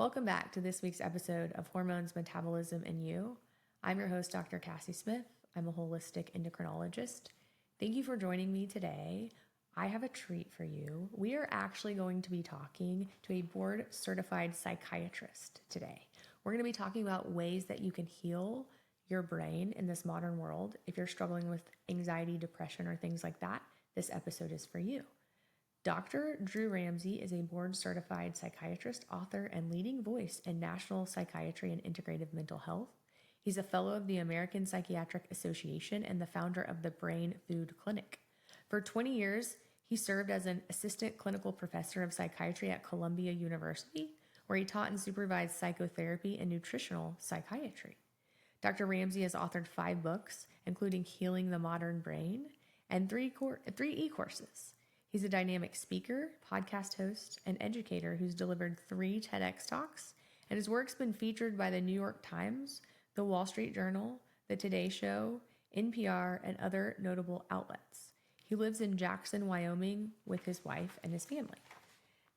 Welcome back to this week's episode of Hormones, Metabolism, and You. I'm your host, Dr. Cassie Smith. I'm a holistic endocrinologist. Thank you for joining me today. I have a treat for you. We are actually going to be talking to a board-certified psychiatrist today. We're going to be talking about ways that you can heal your brain in this modern world. If you're struggling with anxiety, depression, or things like that, this episode is for you. Dr. Drew Ramsey is a board-certified psychiatrist, author, and leading voice in national psychiatry and integrative mental health. He's a fellow of the American Psychiatric Association and the founder of the Brain Food Clinic. For 20 years, he served as an assistant clinical professor of psychiatry at Columbia University, where he taught and supervised psychotherapy and nutritional psychiatry. Dr. Ramsey has authored 5 books, including Healing the Modern Brain, and 3 e-courses. He's a dynamic speaker, podcast host, and educator who's delivered 3 TEDx talks, and his work's been featured by the New York Times, the Wall Street Journal, the Today Show, NPR, and other notable outlets. He lives in Jackson, Wyoming with his wife and his family.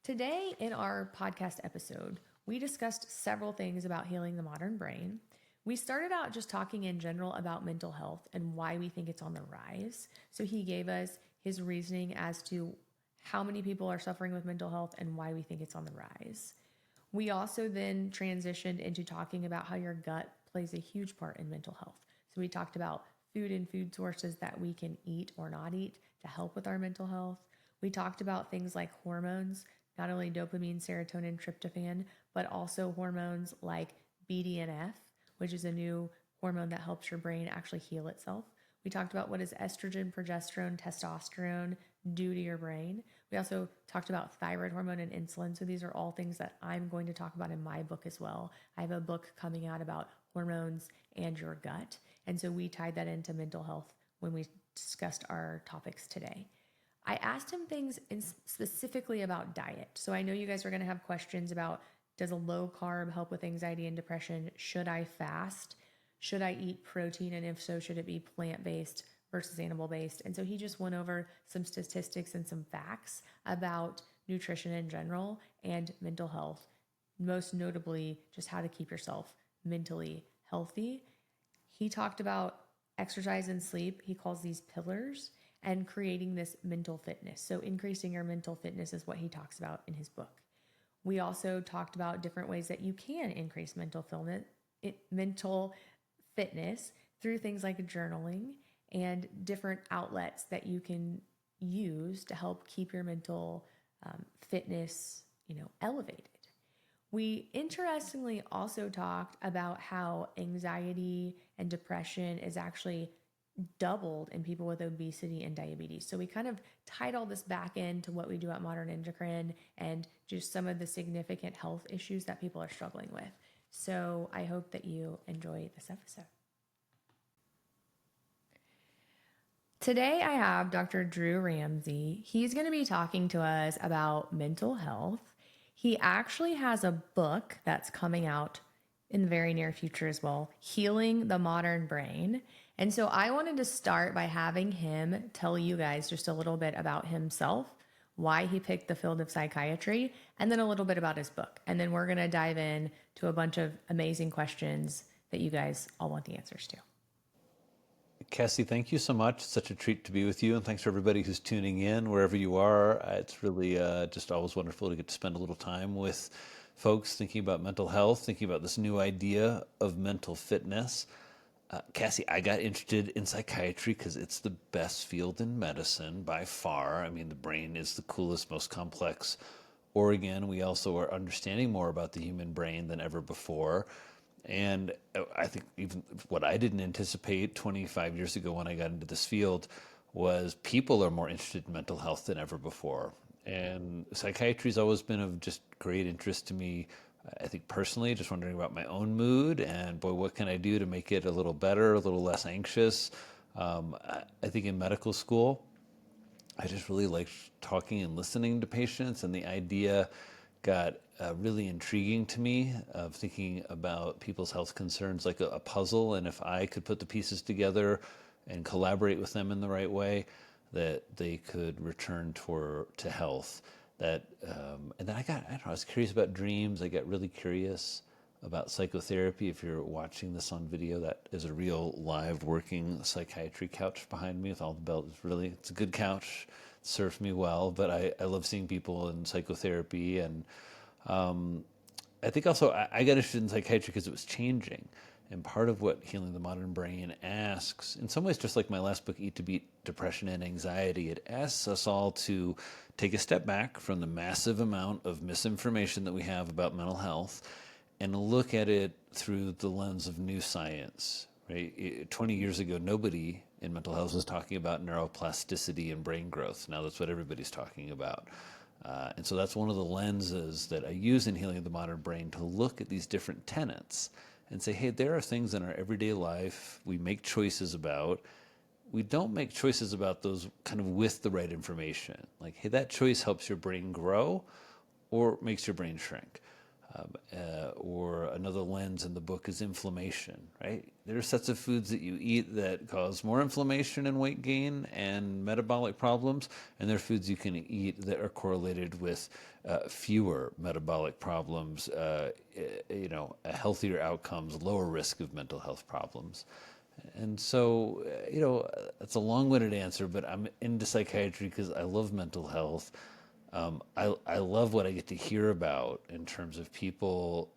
Today in our podcast episode, we discussed several things about healing the modern brain. We started out just talking in general about mental health and why we think it's on the rise. So he gave us his reasoning as to how many people are suffering with mental health and why we think it's on the rise. We also then transitioned into talking about how your gut plays a huge part in mental health. So we talked about food and food sources that we can eat or not eat to help with our mental health. We talked about things like hormones, not only dopamine, serotonin, tryptophan, but also hormones like BDNF, which is a new hormone that helps your brain actually heal itself. We talked about what does estrogen, progesterone, testosterone do to your brain. We also talked about thyroid hormone and insulin. So these are all things that I'm going to talk about in my book as well. I have a book coming out about hormones and your gut. And so we tied that into mental health when we discussed our topics today. I asked him things specifically about diet. So I know you guys are going to have questions about, does a low carb help with anxiety and depression? Should I fast? Should I eat protein? And if so, should it be plant-based versus animal-based? And so he just went over some statistics and some facts about nutrition in general and mental health, most notably just how to keep yourself mentally healthy. He talked about exercise and sleep. He calls these pillars, and creating this mental fitness. So increasing your mental fitness is what he talks about in his book. We also talked about different ways that you can increase mental fitness through things like journaling and different outlets that you can use to help keep your mental fitness, elevated. We interestingly also talked about how anxiety and depression is actually doubled in people with obesity and diabetes. So we kind of tied all this back into what we do at Modern Endocrine and just some of the significant health issues that people are struggling with. So I hope that you enjoy this episode. Today I have Dr. Drew Ramsey. He's going to be talking to us about mental health. He actually has a book that's coming out in the very near future as well, Healing the Modern Brain. And so I wanted to start by having him tell you guys just a little bit about himself, why he picked the field of psychiatry, and then a little bit about his book. And then we're going to dive in to a bunch of amazing questions that you guys all want the answers to. Cassie, thank you so much. It's such a treat to be with you. And thanks for everybody who's tuning in wherever you are. It's really just always wonderful to get to spend a little time with folks thinking about mental health, thinking about this new idea of mental fitness. Cassie, I got interested in psychiatry because it's the best field in medicine by far. I mean, the brain is the coolest, most complex organ. We also are understanding more about the human brain than ever before. And I think even what I didn't anticipate 25 years ago when I got into this field was people are more interested in mental health than ever before. And psychiatry's always been of just great interest to me. I think personally, just wondering about my own mood and boy, what can I do to make it a little better, a little less anxious? I think in medical school, I just really liked talking and listening to patients, and the idea got really intriguing to me of thinking about people's health concerns like a puzzle, and if I could put the pieces together and collaborate with them in the right way, that they could return to health. And then I don't know, I was curious about dreams. I got really curious about psychotherapy. If you're watching this on video, that is a real live working psychiatry couch behind me with all the bells. It's a good couch. It serves me well, but I love seeing people in psychotherapy. And I think also I got interested in psychiatry because it was changing. And part of what Healing the Modern Brain asks, in some ways, just like my last book, Eat to Beat Depression and Anxiety, it asks us all to take a step back from the massive amount of misinformation that we have about mental health and look at it through the lens of new science. Right? 20 years ago, nobody in mental health was talking about neuroplasticity and brain growth. Now that's what everybody's talking about. And so that's one of the lenses that I use in Healing the Modern Brain to look at these different tenets and say, hey, there are things in our everyday life we make choices about. We don't make choices about those kind of with the right information. Like, hey, that choice helps your brain grow or makes your brain shrink. Or another lens in the book is inflammation, right? There are sets of foods that you eat that cause more inflammation and weight gain and metabolic problems, and there are foods you can eat that are correlated with fewer metabolic problems, healthier outcomes, lower risk of mental health problems. And so, that's a long-winded answer, but I'm into psychiatry because I love mental health. I love what I get to hear about in terms of people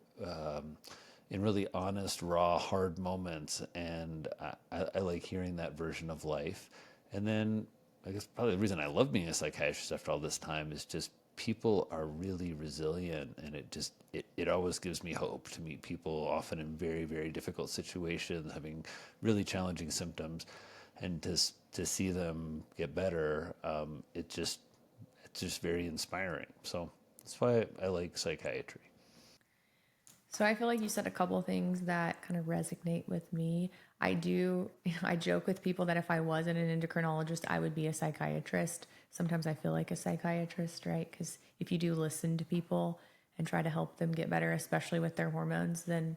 in really honest, raw, hard moments, and I like hearing that version of life. And then I guess probably the reason I love being a psychiatrist after all this time is just people are really resilient, and it always gives me hope to meet people often in very, very difficult situations, having really challenging symptoms, and to see them get better. It's just very inspiring. So that's why I like psychiatry. So I feel like you said a couple of things that kind of resonate with me. I joke with people that if I wasn't an endocrinologist, I would be a psychiatrist. Sometimes I feel like a psychiatrist, right? Because if you do listen to people and try to help them get better, especially with their hormones, then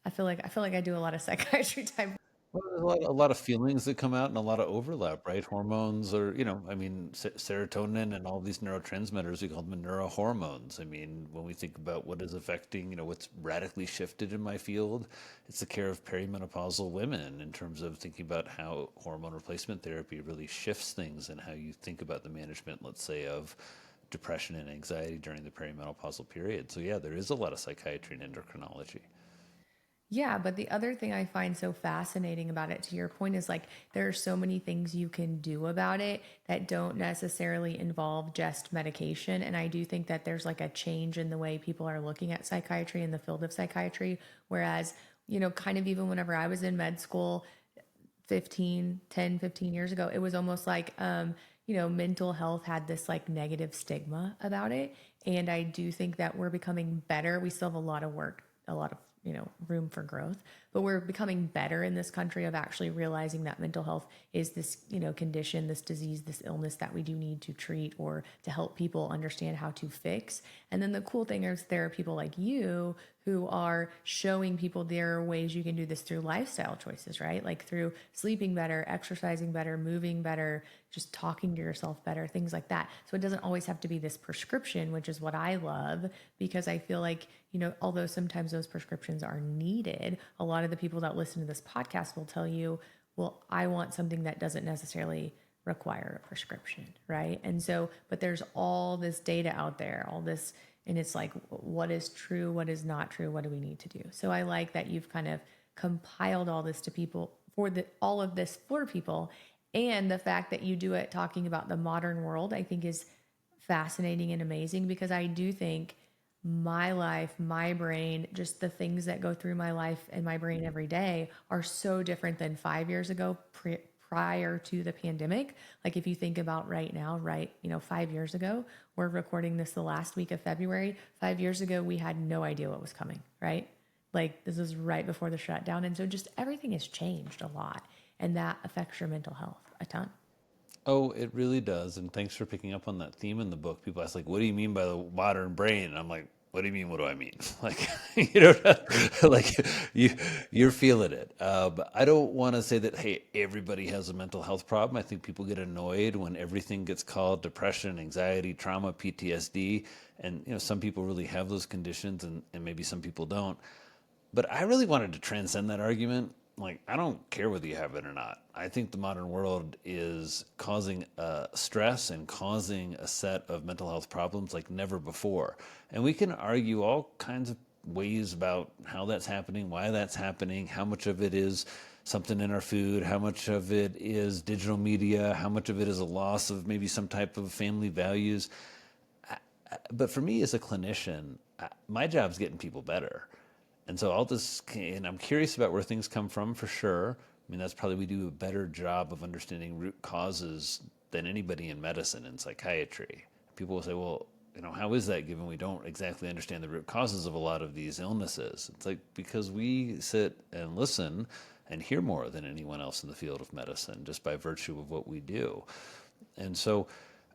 I feel like I do a lot of psychiatry type. Well, there's a lot of feelings that come out and a lot of overlap, right? Hormones are, serotonin and all these neurotransmitters, we call them neurohormones. I mean, when we think about what is affecting, what's radically shifted in my field, it's the care of perimenopausal women in terms of thinking about how hormone replacement therapy really shifts things and how you think about the management, let's say, of depression and anxiety during the perimenopausal period. So yeah, there is a lot of psychiatry and endocrinology. Yeah, but the other thing I find so fascinating about it, to your point, is like there are so many things you can do about it that don't necessarily involve just medication. And I do think that there's like a change in the way people are looking at psychiatry in the field of psychiatry. Whereas, kind of even whenever I was in med school 15 years ago, it was almost like, mental health had this like negative stigma about it. And I do think that we're becoming better. We still have a lot of work, a lot of room for growth, but we're becoming better in this country of actually realizing that mental health is this, condition, this disease, this illness that we do need to treat or to help people understand how to fix. And then the cool thing is there are people like you who are showing people there are ways you can do this through lifestyle choices, right? Like through sleeping better, exercising better, moving better, just talking to yourself better, things like that. So it doesn't always have to be this prescription, which is what I love, because I feel like, although sometimes those prescriptions are needed, a lot of the people that listen to this podcast will tell you, well, I want something that doesn't necessarily require a prescription, right? And so, but there's all this data out there, all this, and it's like, what is true, what is not true, what do we need to do? So I like that you've kind of compiled all this to people all of this for people. And the fact that you do it talking about the modern world, I think is fascinating and amazing, because I do think my life, my brain, just the things that go through my life and my brain every day are so different than 5 years ago, prior to the pandemic. Like if you think about right now, right, 5 years ago, we're recording this the last week of February. 5 years ago, we had no idea what was coming, right? Like this was right before the shutdown. And so just everything has changed a lot, and that affects your mental health a ton. Oh, it really does. And thanks for picking up on that theme in the book. People ask, like, what do you mean by the modern brain? And I'm like, what do you mean? What do I mean? Like, you know, like you're feeling it. I don't want to say that, hey, everybody has a mental health problem. I think people get annoyed when everything gets called depression, anxiety, trauma, PTSD. And, some people really have those conditions and maybe some people don't. But I really wanted to transcend that argument. Like, I don't care whether you have it or not. I think the modern world is causing stress and causing a set of mental health problems like never before. And we can argue all kinds of ways about how that's happening, why that's happening, how much of it is something in our food, how much of it is digital media, how much of it is a loss of maybe some type of family values. But for me as a clinician, my job's getting people better. And so and I'm curious about where things come from for sure. I mean, that's probably, we do a better job of understanding root causes than anybody in medicine and psychiatry. People will say, well, how is that given we don't exactly understand the root causes of a lot of these illnesses? It's like, because we sit and listen and hear more than anyone else in the field of medicine just by virtue of what we do. And so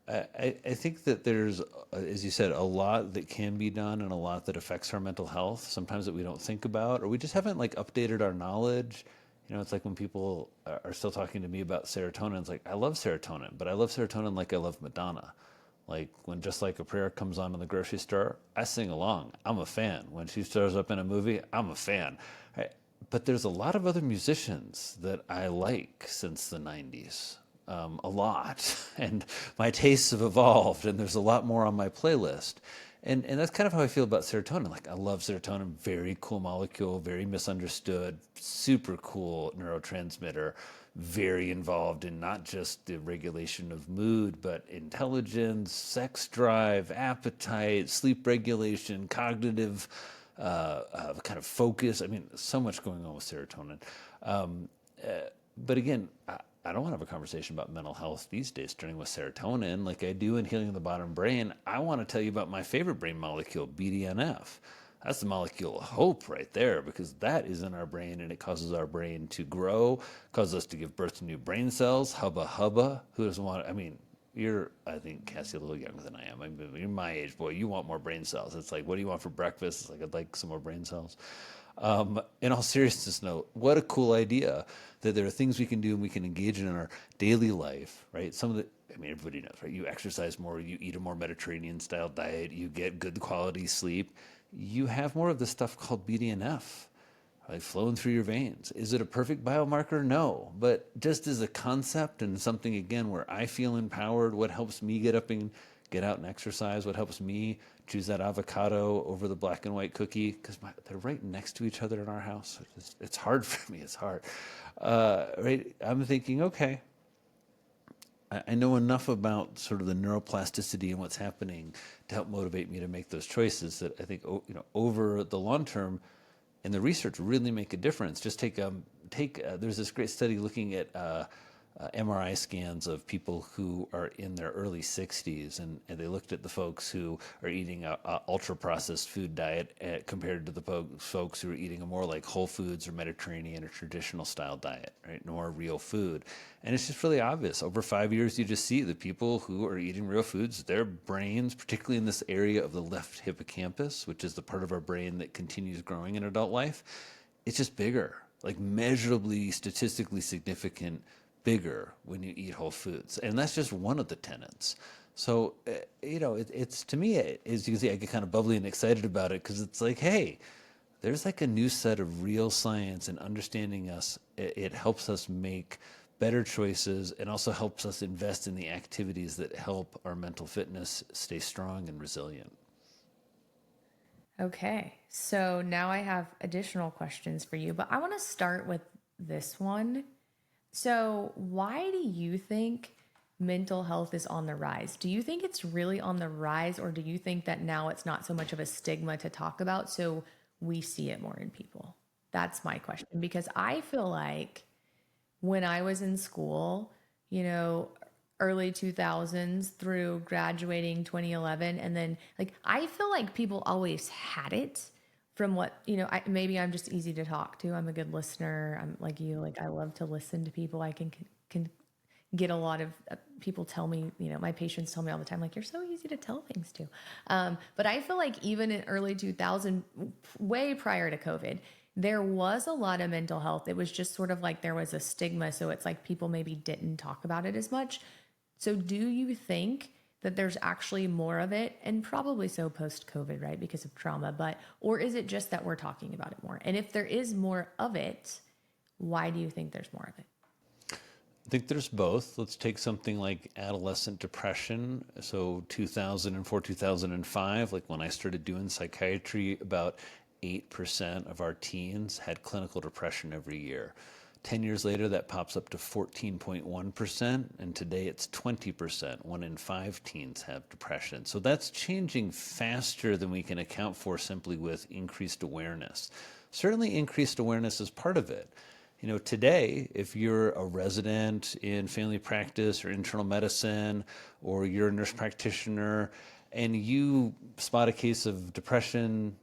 I think that there's, as you said, a lot that can be done and a lot that affects our mental health, sometimes that we don't think about, or we just haven't like updated our knowledge. It's like when people are still talking to me about serotonin, it's like, I love serotonin, but I love serotonin like I love Madonna. Like when Just Like a Prayer comes on in the grocery store, I sing along. I'm a fan. When she shows up in a movie, I'm a fan. But there's a lot of other musicians that I like since the 90s. A lot. And my tastes have evolved, and there's a lot more on my playlist. And that's kind of how I feel about serotonin. Like, I love serotonin, very cool molecule, very misunderstood, super cool neurotransmitter, very involved in not just the regulation of mood, but intelligence, sex drive, appetite, sleep regulation, cognitive kind of focus. I mean, so much going on with serotonin. But again, I don't want to have a conversation about mental health these days starting with serotonin like I do in Healing the Modern Brain. I want to tell you about my favorite brain molecule, BDNF. That's the molecule of hope right there, because that is in our brain and it causes our brain to grow, causes us to give birth to new brain cells. Hubba hubba. Who doesn't want? I mean, I think, Cassie, a little younger than I am. I mean, you're my age, boy. You want more brain cells. It's like, what do you want for breakfast? It's like, I'd like some more brain cells. In all seriousness, note, what a cool idea that there are things we can do and we can engage in our daily life, right? Everybody knows, right? You exercise more, you eat a more Mediterranean style diet, you get good quality sleep. You have more of this stuff called BDNF, like flowing through your veins. Is it a perfect biomarker? No. But just as a concept and something, again, where I feel empowered, what helps me get out and exercise, what helps me choose that avocado over the black and white cookie, because they're right next to each other in our house. It's hard for me. It's hard. Right? I'm thinking, okay, I know enough about sort of the neuroplasticity and what's happening to help motivate me to make those choices that I think, over the long term, and the research really make a difference. Just there's this great study looking at MRI scans of people who are in their early 60s, and they looked at the folks who are eating a ultra-processed food diet compared to the folks who are eating a more like Whole Foods or Mediterranean or traditional style diet, right? More real food. And it's just really obvious. Over 5 years, you just see the people who are eating real foods, their brains, particularly in this area of the left hippocampus, which is the part of our brain that continues growing in adult life, it's just bigger, like measurably, statistically significant bigger when you eat whole foods. And that's just one of the tenets. So, it's to me, as you can see, I get kind of bubbly and excited about it because it's like, hey, there's like a new set of real science and understanding us. It helps us make better choices and also helps us invest in the activities that help our mental fitness stay strong and resilient. Okay, so now I have additional questions for you, but I want to start with this one. So, why do you think mental health is on the rise? Do you think it's really on the rise, or do you think that now it's not so much of a stigma to talk about, so we see it more in people? That's my question, because I feel like when I was in school, you know, early 2000s through graduating 2011, and then like I feel like people always had it from what, maybe I'm just easy to talk to. I'm a good listener. I'm like you, like I love to listen to people. I can get a lot of people tell me, my patients tell me all the time, like, you're so easy to tell things to. But I feel like even in early 2000, way prior to COVID, there was a lot of mental health. It was just sort of like there was a stigma. So it's like people maybe didn't talk about it as much. So do you think that there's actually more of it, and probably so post COVID, right? Because of trauma, or is it just that we're talking about it more? And if there is more of it, why do you think there's more of it? I think there's both. Let's take something like adolescent depression. So 2004, 2005, like when I started doing psychiatry, about 8% of our teens had clinical depression every year. 10 years later, that pops up to 14.1%, and today it's 20%. 1 in 5 teens have depression. So that's changing faster than we can account for simply with increased awareness. Certainly increased awareness is part of it. Today, if you're a resident in family practice or internal medicine, or you're a nurse practitioner, and you spot a case of depression,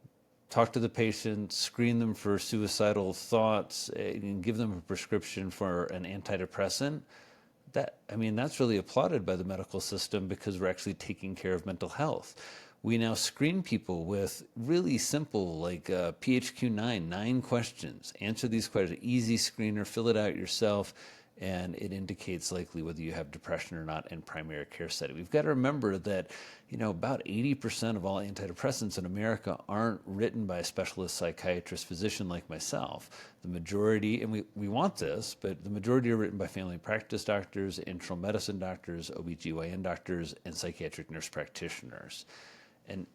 talk to the patient, screen them for suicidal thoughts, and give them a prescription for an antidepressant, that's really applauded by the medical system because we're actually taking care of mental health. We now screen people with really simple, like PHQ-9, 9 questions. Answer these questions, easy screener, fill it out yourself, and it indicates likely whether you have depression or not in primary care setting. We've got to remember that, about 80% of all antidepressants in America aren't written by a specialist psychiatrist physician like myself. The majority, and we want this, but the majority are written by family practice doctors, internal medicine doctors, OBGYN doctors, and psychiatric nurse practitioners. And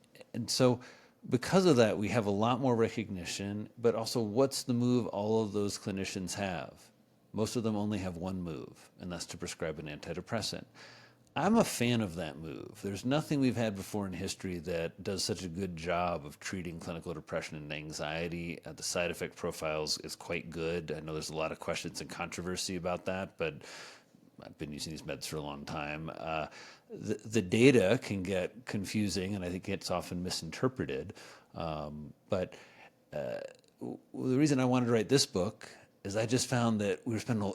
so because of that, we have a lot more recognition, but also what's the move all of those clinicians have? Most of them only have one move, and that's to prescribe an antidepressant. I'm a fan of that move. There's nothing we've had before in history that does such a good job of treating clinical depression and anxiety. The side effect profiles is quite good. I know there's a lot of questions and controversy about that, but I've been using these meds for a long time. The data can get confusing, and I think it's often misinterpreted. But the reason I wanted to write this book is I just found that we were spending,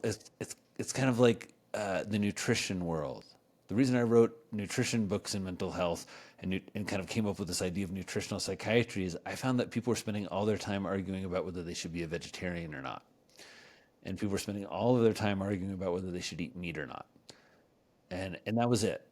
it's kind of like the nutrition world. The reason I wrote nutrition books in mental health and kind of came up with this idea of nutritional psychiatry is I found that people were spending all their time arguing about whether they should be a vegetarian or not. And people were spending all of their time arguing about whether they should eat meat or not. And that was it.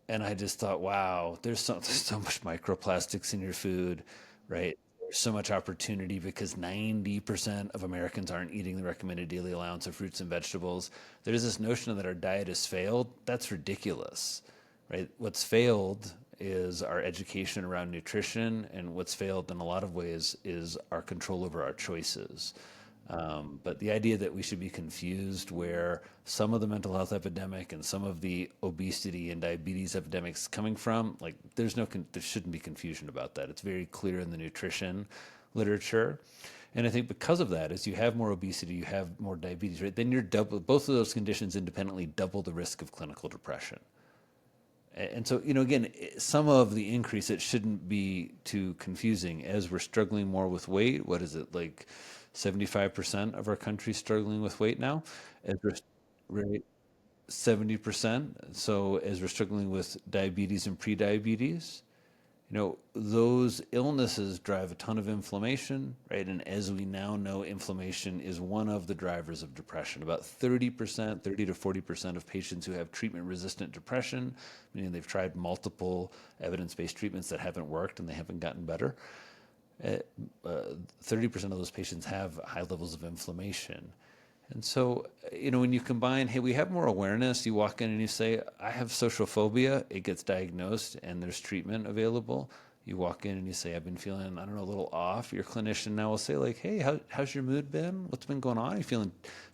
And I just thought, wow, there's so much microplastics in your food, right? There's so much opportunity because 90% of Americans aren't eating the recommended daily allowance of fruits and vegetables. There's this notion that our diet has failed. That's ridiculous, right? What's failed is our education around nutrition, and what's failed in a lot of ways is our control over our choices. But the idea that we should be confused where some of the mental health epidemic and some of the obesity and diabetes epidemics coming from, like there shouldn't be confusion about that. It's very clear in the nutrition literature. And I think because of that, as you have more obesity, you have more diabetes, right? Then both of those conditions independently double the risk of clinical depression. And so, again, some of the increase, it shouldn't be too confusing as we're struggling more with weight. What is it, like 75% of our country struggling with weight now? As we're, right, 70%. So as we're struggling with diabetes and prediabetes, those illnesses drive a ton of inflammation, right? And as we now know, inflammation is one of the drivers of depression. About 30%, 30 to 40% of patients who have treatment-resistant depression, meaning they've tried multiple evidence-based treatments that haven't worked and they haven't gotten better, 30% of those patients have high levels of inflammation. And so, when you combine, hey, we have more awareness, you walk in and you say, I have social phobia, it gets diagnosed and there's treatment available. You walk in and you say, I've been feeling, a little off. Your clinician now will say, like, hey, how's your mood been? What's been going on?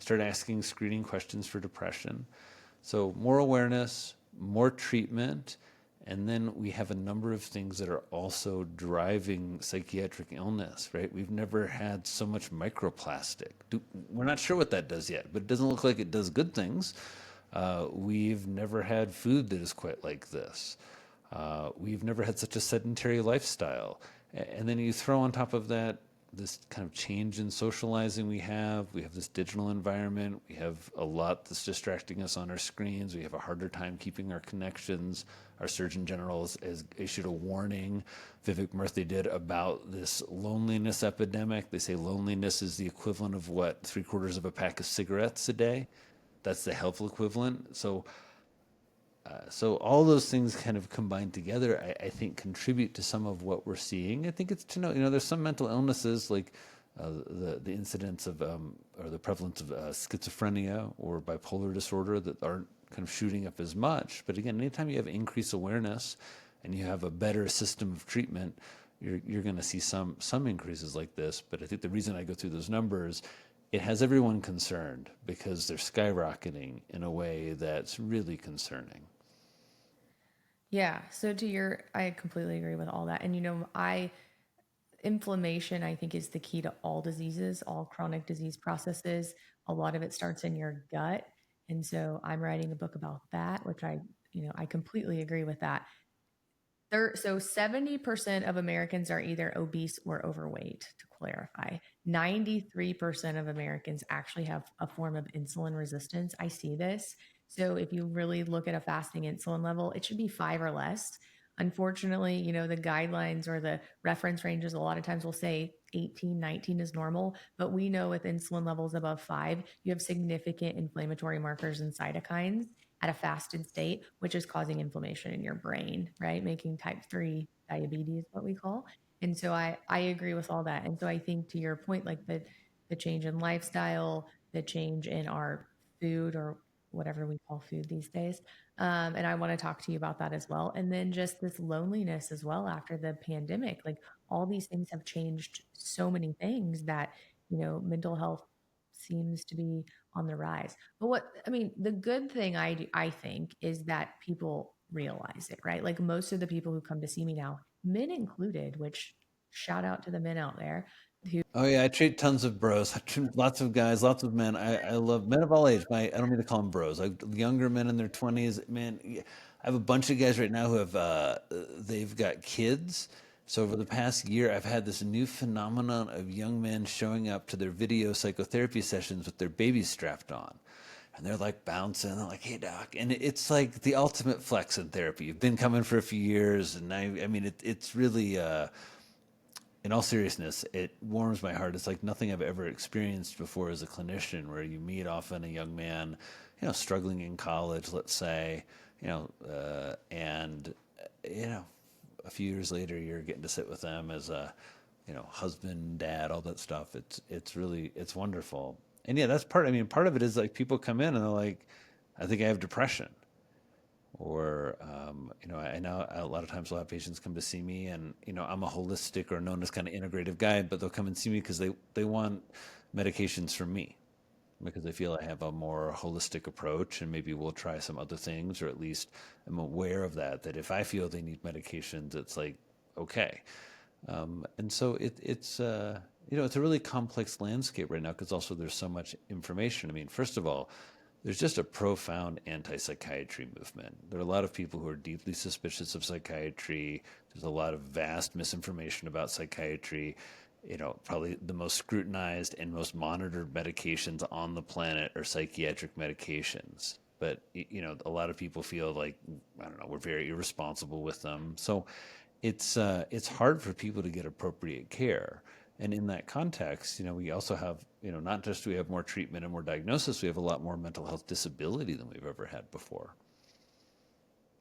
Start asking screening questions for depression. So more awareness, more treatment, and then we have a number of things that are also driving psychiatric illness, right? We've never had so much microplastic. We're not sure what that does yet, but it doesn't look like it does good things. We've never had food that is quite like this. We've never had such a sedentary lifestyle. And then you throw on top of that this kind of change in socializing we have. We have this digital environment. We have a lot that's distracting us on our screens. We have a harder time keeping our connections. Our Surgeon General has issued a warning, Vivek Murthy did, about this loneliness epidemic. They say loneliness is the equivalent of what, 3/4 of a pack of cigarettes a day? That's the health equivalent. So all those things kind of combined together, I think, contribute to some of what we're seeing. I think it's to know, there's some mental illnesses like the incidence of or the prevalence of schizophrenia or bipolar disorder that aren't kind of shooting up as much. But again, anytime you have increased awareness and you have a better system of treatment, you're going to see some increases like this. But I think the reason I go through those numbers, it has everyone concerned because they're skyrocketing in a way that's really concerning. Yeah. So I completely agree with all that. And inflammation, I think, is the key to all diseases, all chronic disease processes. A lot of it starts in your gut. And so I'm writing a book about that, which I completely agree with that. So 70% of Americans are either obese or overweight, to clarify. 93% of Americans actually have a form of insulin resistance. I see this. So if you really look at a fasting insulin level, it should be 5 or less. Unfortunately, the guidelines or the reference ranges a lot of times will say 18, 19 is normal, but we know with insulin levels above 5, you have significant inflammatory markers and cytokines at a fasted state, which is causing inflammation in your brain, right? Making type 3 diabetes, what we call. And so I agree with all that. And so I think, to your point, like the change in lifestyle, the change in our food, or whatever we call food these days. And I want to talk to you about that as well. And then just this loneliness as well after the pandemic. Like, all these things have changed so many things that, mental health seems to be on the rise. But the good thing I think is that people realize it, right? Like, most of the people who come to see me now, men included, which, shout out to the men out there. Oh yeah, I treat tons of bros. I treat lots of guys, lots of men. I love men of all age. I don't mean to call them bros. Like younger men in their 20s. Man, I have a bunch of guys right now who have they've got kids. So over the past year, I've had this new phenomenon of young men showing up to their video psychotherapy sessions with their babies strapped on. And they're like bouncing. They're like, "Hey, doc," and it's like the ultimate flex in therapy. You've been coming for a few years, and I mean, it's really. In all seriousness, it warms my heart. It's like nothing I've ever experienced before as a clinician, where you meet often a young man, struggling in college, let's say, and a few years later, you're getting to sit with them as a, husband, dad, all that stuff. It's wonderful. And yeah, that's part. I mean, part of it is like people come in and they're like, I think I have depression. Or, I know a lot of times a lot of patients come to see me and, I'm a holistic or known as kind of integrative guy, but they'll come and see me because they want medications from me because they feel I have a more holistic approach and maybe we'll try some other things, or at least I'm aware of that if I feel they need medications, it's like, okay. And so it's a really complex landscape right now because also there's so much information. I mean, first of all, there's just a profound anti-psychiatry movement. There are a lot of people who are deeply suspicious of psychiatry. There's a lot of vast misinformation about psychiatry. Probably the most scrutinized and most monitored medications on the planet are psychiatric medications. But, a lot of people feel like, I don't know, we're very irresponsible with them. So it's hard for people to get appropriate care. And in that context, we also have, not just do we have more treatment and more diagnosis, we have a lot more mental health disability than we've ever had before.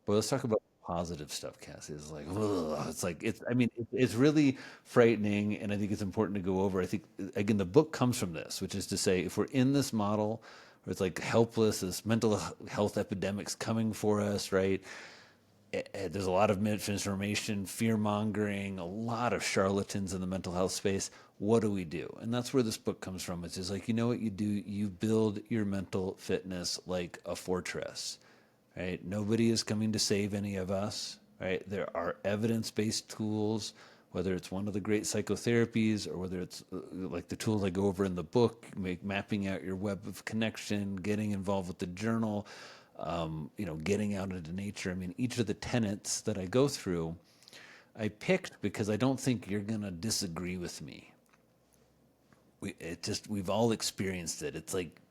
But let's talk about positive stuff, Cassie. It's like, ugh, I mean, it's really frightening, and I think it's important to go over. I think, again, the book comes from this, which is to say, if we're in this model where it's like helpless, this mental health epidemic's coming for us, right? There's a lot of misinformation, fear mongering, a lot of charlatans in the mental health space. What do we do? And that's where this book comes from. It's just like, what you do? You build your mental fitness like a fortress, right? Nobody is coming to save any of us, right? There are evidence-based tools, whether it's one of the great psychotherapies or whether it's like the tools I go over in the book, mapping out your web of connection, getting involved with the journal, getting out into nature. I mean, each of the tenets that I go through, I picked because I don't think you're going to disagree with me. we've all experienced it. It's like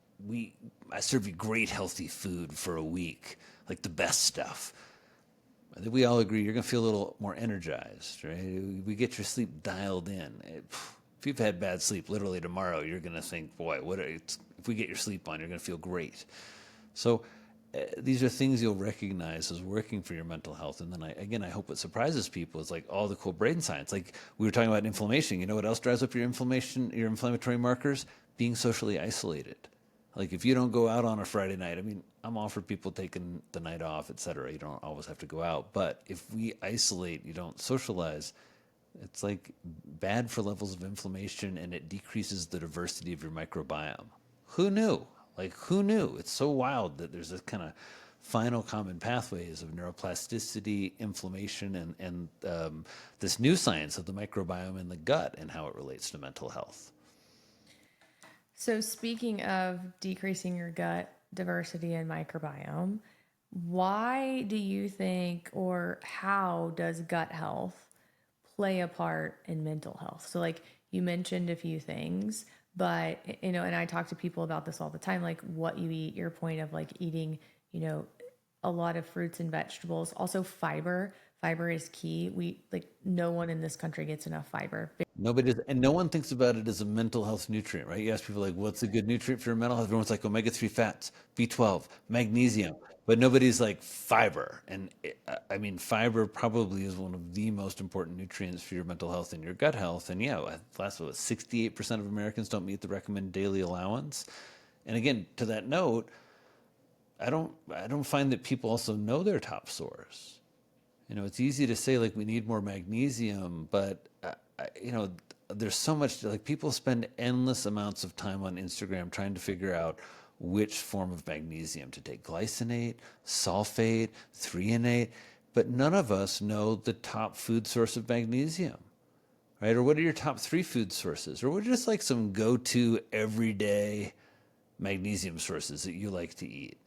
I serve you great healthy food for a week, like the best stuff. I think we all agree you're going to feel a little more energized, right? We get your sleep dialed in. If you've had bad sleep, literally tomorrow, you're going to think, boy, if we get your sleep on, you're going to feel great. So these are things you'll recognize as working for your mental health. And then I hope what surprises people is like all the cool brain science. Like we were talking about inflammation. You know what else drives up your inflammation, your inflammatory markers? Being socially isolated. Like if you don't go out on a Friday night, I mean, I'm all for people taking the night off, et cetera. You don't always have to go out. But if we isolate, you don't socialize, it's like bad for levels of inflammation and it decreases the diversity of your microbiome. Who knew? Like, who knew? It's so wild that there's this kind of final common pathways of neuroplasticity, inflammation, and this new science of the microbiome in the gut and how it relates to mental health. So speaking of decreasing your gut diversity and microbiome, why do you think, or how does gut health play a part in mental health? So like you mentioned a few things, but and I talk to people about this all the time, like what you eat, your point of like eating, a lot of fruits and vegetables, also fiber. Fiber is key. No one in this country gets enough fiber. Nobody does, and no one thinks about it as a mental health nutrient, right? You ask people like, what's a good nutrient for your mental health? Everyone's like omega-3 fats, B12, magnesium, but nobody's like fiber. And I mean, fiber probably is one of the most important nutrients for your mental health and your gut health. And yeah, last was 68% of Americans don't meet the recommended daily allowance. And again, to that note, I don't find that people also know their top source. It's easy to say like we need more magnesium, but there's so much, like people spend endless amounts of time on Instagram trying to figure out which form of magnesium to take: glycinate, sulfate, threonate, but none of us know the top food source of magnesium, right? Or what are your top 3 food sources? Or what are just like some go-to everyday magnesium sources that you like to eat?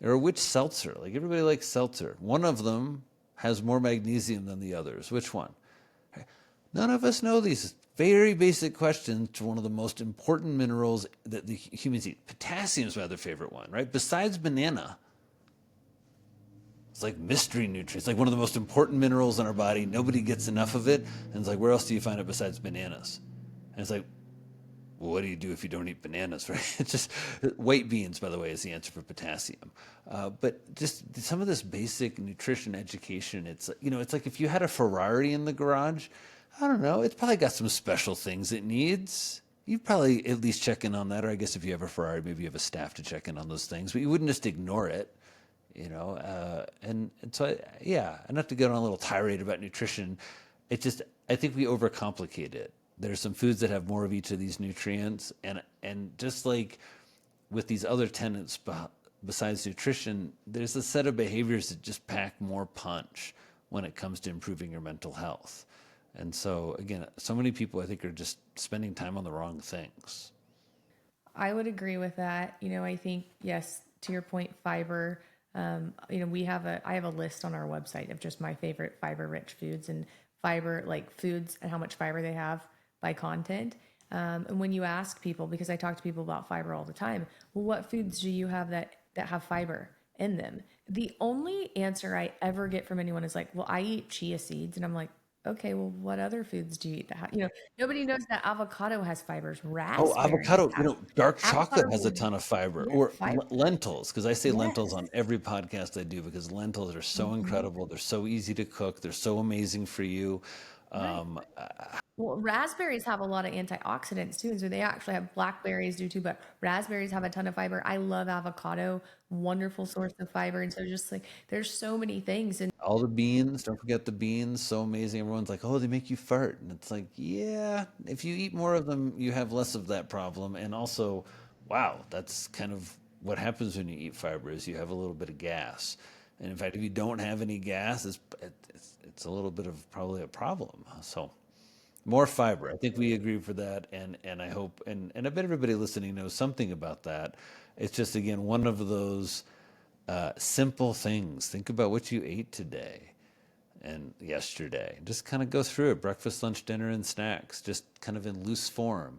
Or which seltzer? Like everybody likes seltzer. One of them has more magnesium than the others. Which one? None of us know these very basic questions to one of the most important minerals that the humans eat. Potassium is my other favorite one, right? Besides banana, it's like mystery nutrient. It's like one of the most important minerals in our body. Nobody gets enough of it. And it's like, where else do you find it besides bananas? And it's like, well, what do you do if you don't eat bananas, right? It's just white beans, by the way, is the answer for potassium. But just some of this basic nutrition education, it's like if you had a Ferrari in the garage, I don't know, it's probably got some special things it needs. You'd probably at least check in on that, or I guess if you have a Ferrari, maybe you have a staff to check in on those things, but you wouldn't just ignore it, and so, and not to get on a little tirade about nutrition, I think we overcomplicate it. There's some foods that have more of each of these nutrients, and just like with these other tenets besides nutrition, there's a set of behaviors that just pack more punch when it comes to improving your mental health. And so again, so many people I think are just spending time on the wrong things. I would agree with that. I think, yes, to your point, fiber. I have a list on our website of just my favorite fiber-rich foods, and fiber, like foods and how much fiber they have by content. And when you ask people, because I talk to people about fiber all the time, well, what foods do you have that have fiber in them? The only answer I ever get from anyone is like, well, I eat chia seeds. And I'm like, okay, well, what other foods do you eat that nobody knows that avocado has fibers, Oh, raspberries avocado, have dark chocolate avocado has a holds, ton of fiber. yeah, Or fiber. lentils, because I say lentils Yes. on every podcast I do because lentils are so Mhm. incredible. They're so easy to cook. They're so amazing for you. Right. Um, Well, raspberries have a lot of antioxidants too, and so they actually have, blackberries do too, but raspberries have a ton of fiber. I love avocado, wonderful source of fiber, and so just like there's so many things. And all the beans, don't forget the beans, so amazing. Everyone's like, oh, they make you fart. And it's like, yeah, if you eat more of them, you have less of that problem. And also, wow, that's kind of what happens when you eat fiber is you have a little bit of gas. And in fact, if you don't have any gas, it's a little bit of probably a problem. So more fiber. I think we agree for that. And I hope, and I bet everybody listening knows something about that. It's just, again, one of those simple things. Think about what you ate today and yesterday. Just kind of go through it: breakfast, lunch, dinner, and snacks, just kind of in loose form.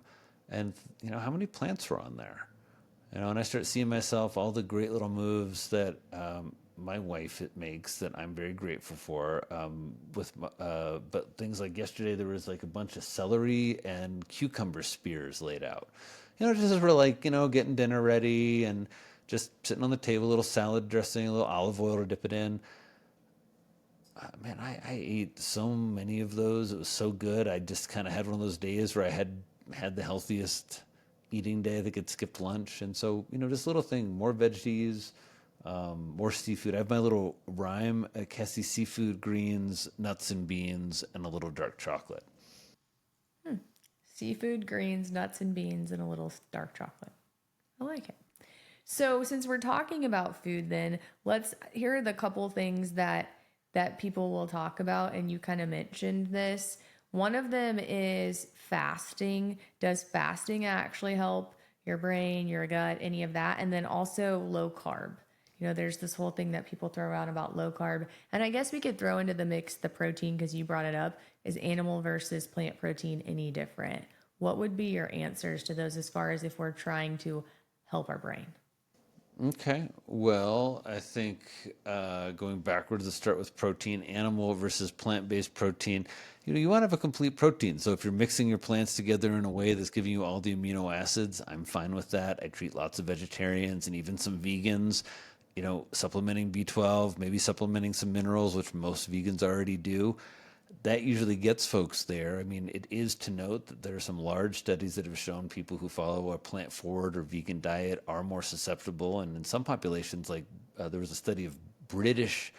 And, how many plants were on there? And I start seeing myself, all the great little moves that my wife makes that I'm very grateful for. But things like yesterday, there was like a bunch of celery and cucumber spears laid out. Just as we're like, getting dinner ready and just sitting on the table, a little salad dressing, a little olive oil to dip it in. Man, I ate so many of those. It was so good. I just kind of had one of those days where I had the healthiest eating day. I think it skipped lunch. And so, just little thing, more veggies, more seafood. I have my little rhyme, Cassie: seafood, greens, nuts and beans, and a little dark chocolate. Seafood, greens, nuts and beans, and a little dark chocolate. I like it. So since we're talking about food, then here are the couple things that people will talk about, and you kind of mentioned this. One of them is fasting. Does fasting actually help your brain, your gut, any of that? And then also low carb. There's this whole thing that people throw around about low carb. And I guess we could throw into the mix the protein, because you brought it up. Is animal versus plant protein any different? What would be your answers to those as far as if we're trying to help our brain? Okay, well, I think going backwards, let's start with protein, animal versus plant-based protein. You want to have a complete protein. So if you're mixing your plants together in a way that's giving you all the amino acids, I'm fine with that. I treat lots of vegetarians and even some vegans, supplementing B12, maybe supplementing some minerals, which most vegans already do. That usually gets folks there. I mean, it is to note that there are some large studies that have shown people who follow a plant-forward or vegan diet are more susceptible. And in some populations, like there was a study of British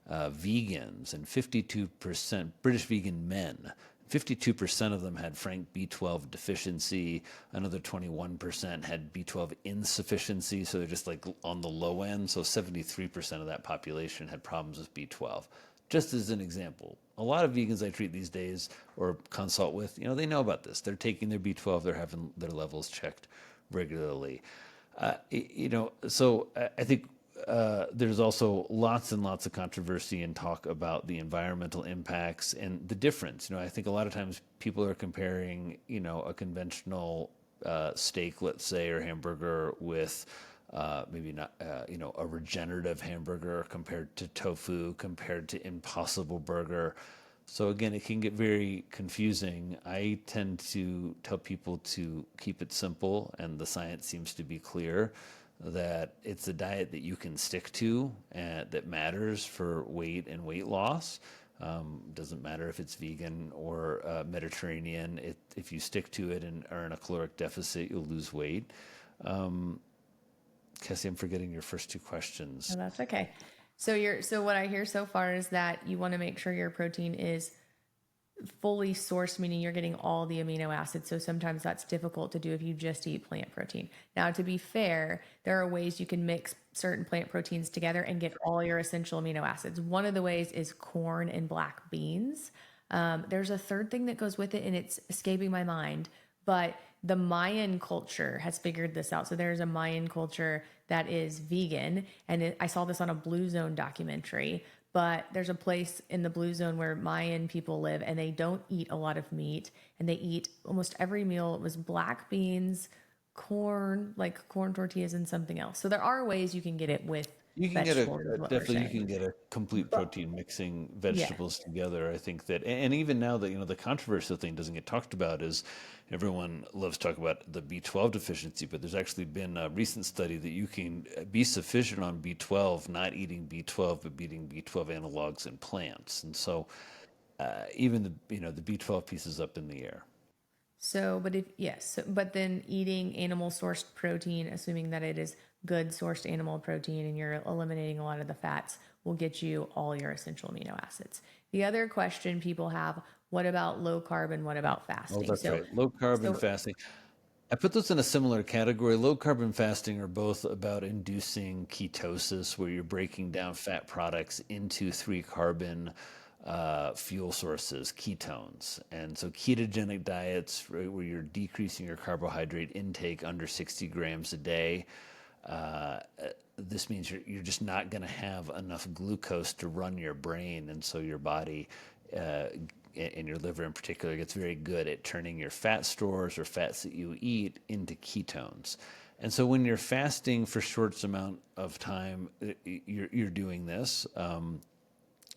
vegans, and 52% British vegan men, 52% of them had frank B12 deficiency. Another 21% had B12 insufficiency. So they're just like on the low end. So 73% of that population had problems with B12. Just as an example, a lot of vegans I treat these days or consult with, they know about this. They're taking their B12, they're having their levels checked regularly. So I think there's also lots and lots of controversy and talk about the environmental impacts and the difference. I think a lot of times people are comparing, a conventional steak, let's say, or hamburger with maybe not, a regenerative hamburger compared to tofu, compared to Impossible Burger. So again, it can get very confusing. I tend to tell people to keep it simple, and the science seems to be clear that it's a diet that you can stick to and that matters for weight and weight loss. Doesn't matter if it's vegan or Mediterranean. If you stick to it and are in a caloric deficit, you'll lose weight. Cassie, I'm forgetting your first two questions. Oh, that's okay. So what I hear so far is that you want to make sure your protein is fully sourced, meaning you're getting all the amino acids. So sometimes that's difficult to do if you just eat plant protein. Now, to be fair, there are ways you can mix certain plant proteins together and get all your essential amino acids. One of the ways is corn and black beans. There's a third thing that goes with it, and it's escaping my mind, but the Mayan culture has figured this out. So there's a Mayan culture that is vegan, and I saw this on a Blue Zone documentary. But there's a place in the Blue Zone where Mayan people live, and they don't eat a lot of meat, and they eat almost every meal. It was black beans, corn, like corn tortillas, and something else. So there are ways you can get it with You can get vegetables, is what we're definitely you saying. can get a complete protein mixing Yeah. vegetables together. I think that, and even now that the controversial thing doesn't get talked about is everyone loves to talk about the B12 deficiency, but there's actually been a recent study that you can be sufficient on B12, not eating B12, but eating B12 analogs in plants. And so even the B12 piece is up in the air. So, but then eating animal sourced protein, assuming that it is good sourced animal protein and you're eliminating a lot of the fats, will get you all your essential amino acids. The other question people have, what about low carb and what about Oh, fasting? that's right. Low carb and So fasting. I put those in a similar category. Low carb and fasting are both about inducing ketosis, where you're breaking down fat products into 3-carbon fuel sources, ketones. And so ketogenic diets, right, where you're decreasing your carbohydrate intake under 60 grams a day. This means you're just not going to have enough glucose to run your brain, and so your body and your liver in particular gets very good at turning your fat stores or fats that you eat into ketones. And so when you're fasting for short amount of time, you're doing this.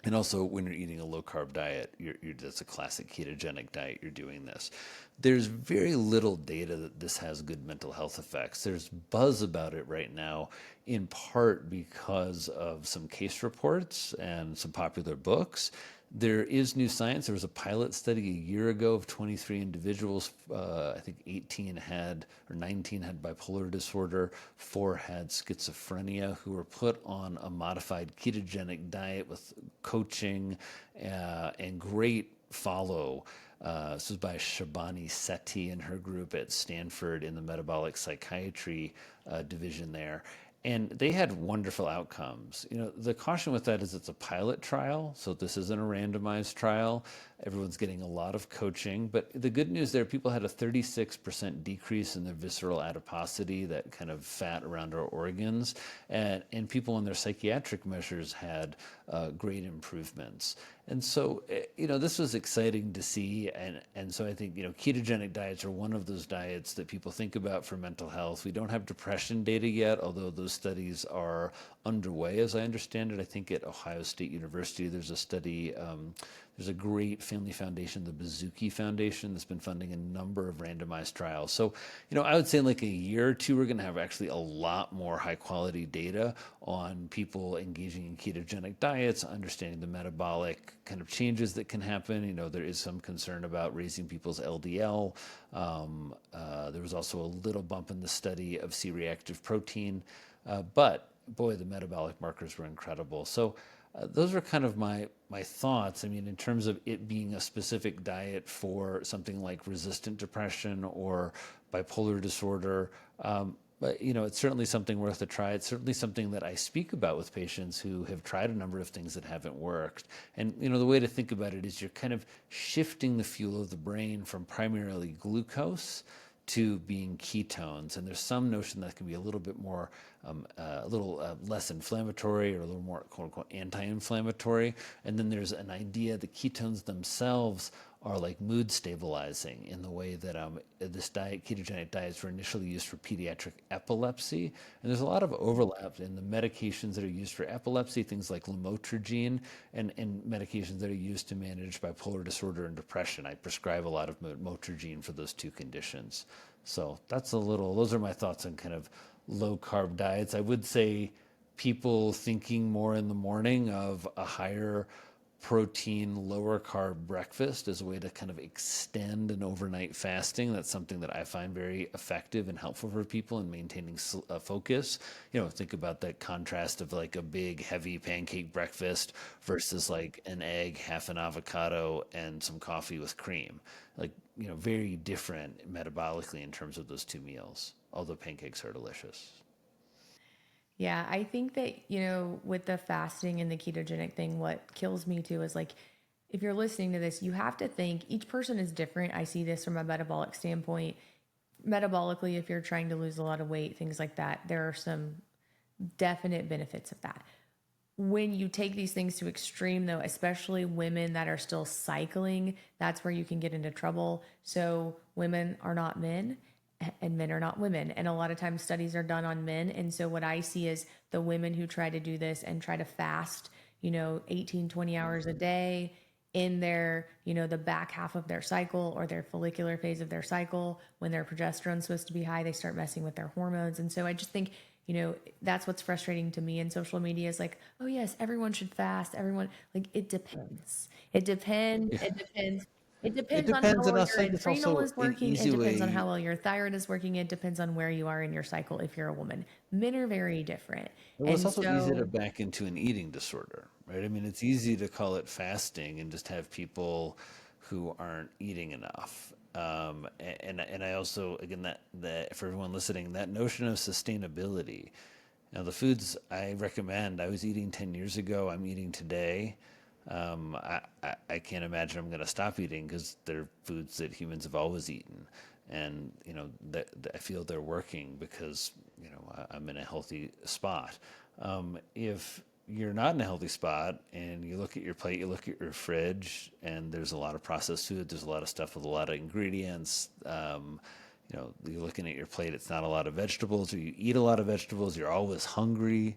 And also, when you're eating a low carb diet, that's a classic ketogenic diet, you're doing this. There's very little data that this has good mental health effects. There's buzz about it right now, in part because of some case reports and some popular books. There is new science. There was a pilot study a year ago of 23 individuals. I think 18 had, or 19 had bipolar disorder, 4 had schizophrenia, who were put on a modified ketogenic diet with coaching and great follow. This was by Shabani Sethi and her group at Stanford in the metabolic psychiatry division there. And they had wonderful outcomes. The caution with that is it's a pilot trial, so this isn't a randomized trial. Everyone's getting a lot of coaching, but the good news there, people had a 36% decrease in their visceral adiposity, that kind of fat around our organs, and people on their psychiatric measures had great improvements. And so, this was exciting to see. And so I think, ketogenic diets are one of those diets that people think about for mental health. We don't have depression data yet, although those studies are underway, as I understand it. I think at Ohio State University, there's a study, there's a great family foundation, the Bazooki Foundation, that's been funding a number of randomized trials. So, I would say in like a year or two, we're going to have actually a lot more high quality data on people engaging in ketogenic diets, understanding the metabolic kind of changes that can happen. There is some concern about raising people's LDL. There was also a little bump in the study of C-reactive protein. But boy, the metabolic markers were incredible. So those are kind of my thoughts. I mean, in terms of it being a specific diet for something like resistant depression or bipolar disorder, but it's certainly something worth a try. It's certainly something that I speak about with patients who have tried a number of things that haven't worked. And the way to think about it is you're kind of shifting the fuel of the brain from primarily glucose to being ketones. And there's some notion that can be a little bit more, a little less inflammatory, or a little more quote unquote anti-inflammatory. And then there's an idea that ketones themselves are like mood stabilizing, in the way that this ketogenic diets were initially used for pediatric epilepsy. And there's a lot of overlap in the medications that are used for epilepsy, things like lamotrigine, and medications that are used to manage bipolar disorder and depression. I prescribe a lot of lamotrigine for those two conditions. So those are my thoughts on kind of low carb diets. I would say people thinking more in the morning of a higher protein, lower carb breakfast as a way to kind of extend an overnight fasting. That's something that I find very effective and helpful for people in maintaining focus. Think about that contrast of like a big, heavy pancake breakfast versus like an egg, half an avocado, and some coffee with cream. Very different metabolically in terms of those two meals, although pancakes are delicious. Yeah, I think that, with the fasting and the ketogenic thing, what kills me too is like, if you're listening to this, you have to think each person is different. I see this from a metabolic standpoint. Metabolically, if you're trying to lose a lot of weight, things like that, there are some definite benefits of that. When you take these things to extreme, though, especially women that are still cycling, that's where you can get into trouble. So women are not men, and men are not women. And a lot of times studies are done on men. And so what I see is the women who try to do this and try to fast, 18, 20 hours a day in their, the back half of their cycle, or their follicular phase of their cycle, when their progesterone's supposed to be high, they start messing with their hormones. And so I just think, that's what's frustrating to me in social media, is like, oh yes, everyone should fast. Everyone, like, it depends. It depends. Yeah. It depends. It It depends on how depends, well and your also it's adrenal also is an working. It easy depends on way. how well your thyroid is working. It depends on where you are in your cycle if you're a woman. Men are very different. Well, it's And also easy to so, back into an eating disorder, right? I mean, it's easy to call it fasting and just have people who aren't eating enough. And I also, again, that for everyone listening, that notion of sustainability. Now, the foods I recommend, I was eating 10 years ago, I'm eating today. I can't imagine I'm going to stop eating, because they're foods that humans have always eaten. And, that I feel they're working because, I'm in a healthy spot. If you're not in a healthy spot and you look at your plate, you look at your fridge, and there's a lot of processed food, there's a lot of stuff with a lot of ingredients. You're looking at your plate, it's not a lot of vegetables, or you eat a lot of vegetables, you're always hungry.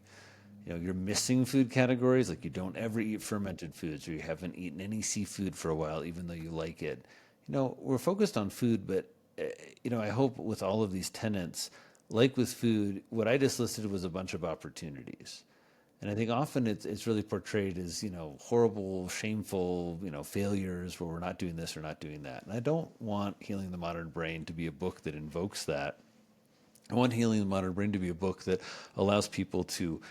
You're missing food categories, like you don't ever eat fermented foods, or you haven't eaten any seafood for a while, even though you like it. We're focused on food, but I hope with all of these tenets, like with food, what I just listed was a bunch of opportunities. And I think often it's really portrayed as, horrible, shameful, failures where we're not doing this or not doing that. And I don't want Healing the Modern Brain to be a book that invokes that. I want Healing the Modern Brain to be a book that allows people to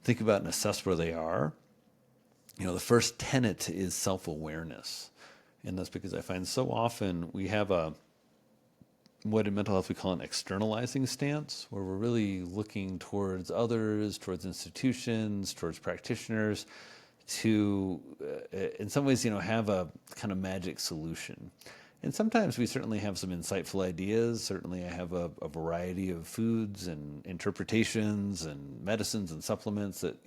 think about and assess where they are. The first tenet is self-awareness. And that's because I find so often we have what in mental health we call an externalizing stance, where we're really looking towards others, towards institutions, towards practitioners to, in some ways, have a kind of magic solution. And sometimes we certainly have some insightful ideas. Certainly I have a variety of foods and interpretations and medicines and supplements that,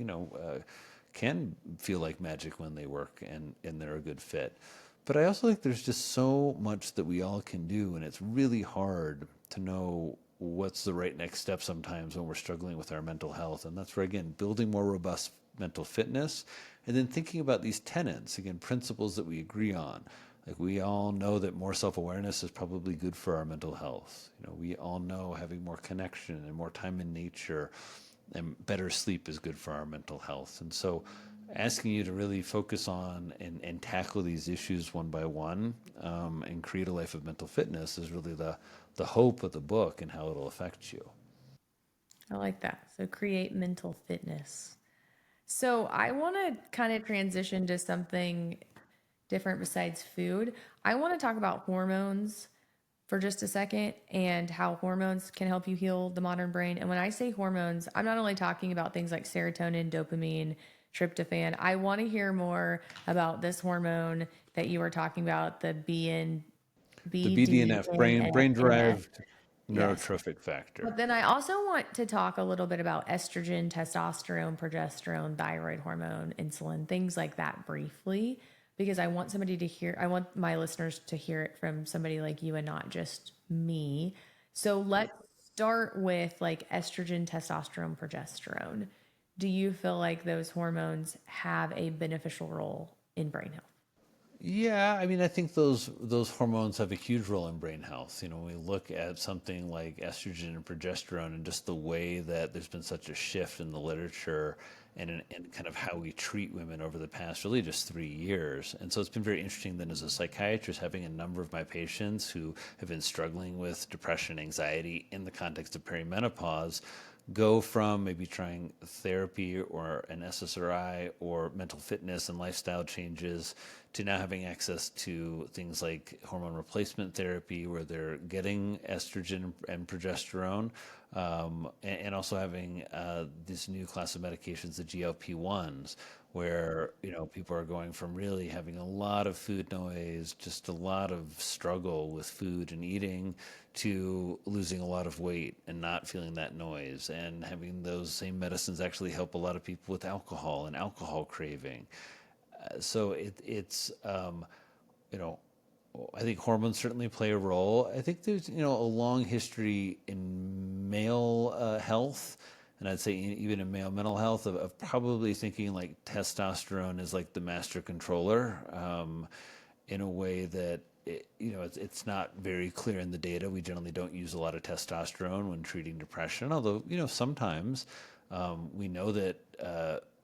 can feel like magic when they work and they're a good fit. But I also think there's just so much that we all can do, and it's really hard to know what's the right next step sometimes when we're struggling with our mental health. And that's where, again, building more robust mental fitness and then thinking about these tenets, again, principles that we agree on. Like we all know that more self-awareness is probably good for our mental health. We all know having more connection and more time in nature and better sleep is good for our mental health. And so asking you to really focus on and tackle these issues one by one and create a life of mental fitness is really the hope of the book and how it'll affect you. I like that. So create mental fitness. So I want to kind of transition to something different besides food. I want to talk about hormones for just a second and how hormones can help you heal the modern brain. And when I say hormones, I'm not only talking about things like serotonin, dopamine, tryptophan. I want to hear more about this hormone that you were talking about, the The BDNF, BDNF. brain-derived Yes. neurotrophic factor. But then I also want to talk a little bit about estrogen, testosterone, progesterone, thyroid hormone, insulin, things like that briefly, because I want somebody to hear, I want my listeners to hear it from somebody like you and not just me. So let's start with like estrogen, testosterone, progesterone. Do you feel like those hormones have a beneficial role in brain health? Yeah, I mean, I think those hormones have a huge role in brain health. When we look at something like estrogen and progesterone and just the way that there's been such a shift in the literature and kind of how we treat women over the past really just 3 years. And so it's been very interesting then as a psychiatrist having a number of my patients who have been struggling with depression, anxiety in the context of perimenopause go from maybe trying therapy or an SSRI or mental fitness and lifestyle changes to now having access to things like hormone replacement therapy where they're getting estrogen and progesterone, and also having this new class of medications, the GLP-1s, where people are going from really having a lot of food noise, just a lot of struggle with food and eating, to losing a lot of weight and not feeling that noise, and having those same medicines actually help a lot of people with alcohol and alcohol craving. So it's you know I think hormones certainly play a role. I think there's a long history in male health, and I'd say even in male mental health of probably thinking like testosterone is like the master controller, in a way that it's not very clear in the data. We generally don't use a lot of testosterone when treating depression, although sometimes we know that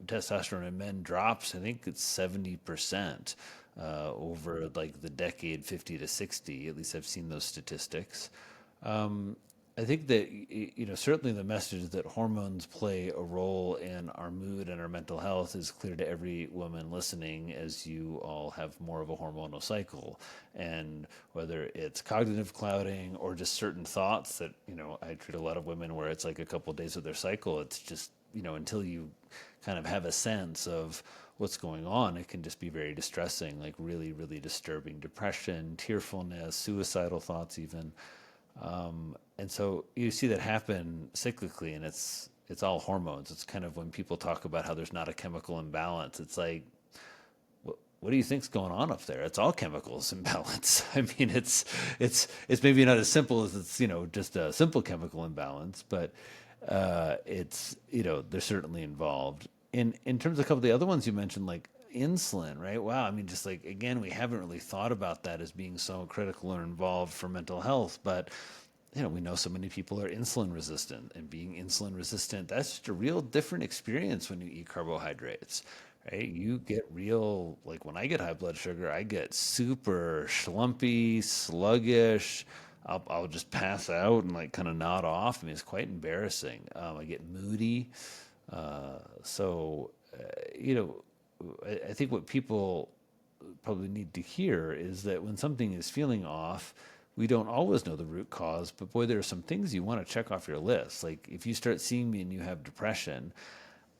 testosterone in men drops. I think it's 70% over like the decade 50 to 60. At least I've seen those statistics. I think that certainly the message that hormones play a role in our mood and our mental health is clear to every woman listening, as you all have more of a hormonal cycle, and whether it's cognitive clouding or just certain thoughts that I treat a lot of women where it's like a couple of days of their cycle. It's just until you kind of have a sense of what's going on, it can just be very distressing, like really, really disturbing depression, tearfulness, suicidal thoughts even. And so you see that happen cyclically, and it's it's all hormones. It's kind of when people talk about how there's not a chemical imbalance. It's like, what do you think's going on up there? It's all chemicals imbalance. I mean, it's maybe not as simple as it's just a simple chemical imbalance, but it's they're certainly involved. In terms of a couple of the other ones you mentioned, like insulin, right? Wow, I mean, just like again, we haven't really thought about that as being so critical or involved for mental health, but we know so many people are insulin resistant, and being insulin resistant, that's just a real different experience when you eat carbohydrates, right? You get real, like when I get high blood sugar, I get super schlumpy, sluggish. I'll just pass out and like kind of nod off. I mean, it's quite embarrassing. I get moody. So, I think what people probably need to hear is that when something is feeling off, we don't always know the root cause, but boy, there are some things you want to check off your list. Like if you start seeing me and you have depression,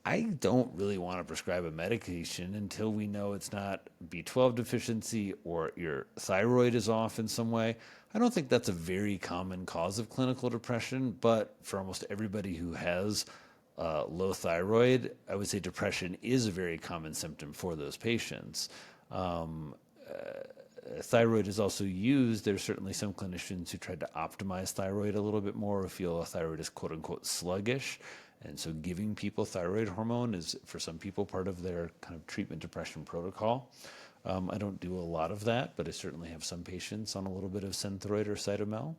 I don't really want to prescribe a medication until we know it's not B12 deficiency or your thyroid is off in some way. I don't think that's a very common cause of clinical depression, but for almost everybody who has low thyroid, I would say depression is a very common symptom for those patients. Thyroid is also used. There's certainly some clinicians who tried to optimize thyroid a little bit more, who feel a thyroid is quote unquote sluggish. And so giving people thyroid hormone is, for some people, part of their kind of treatment depression protocol. I don't do a lot of that, but I certainly have some patients on a little bit of Synthroid or Cytomel.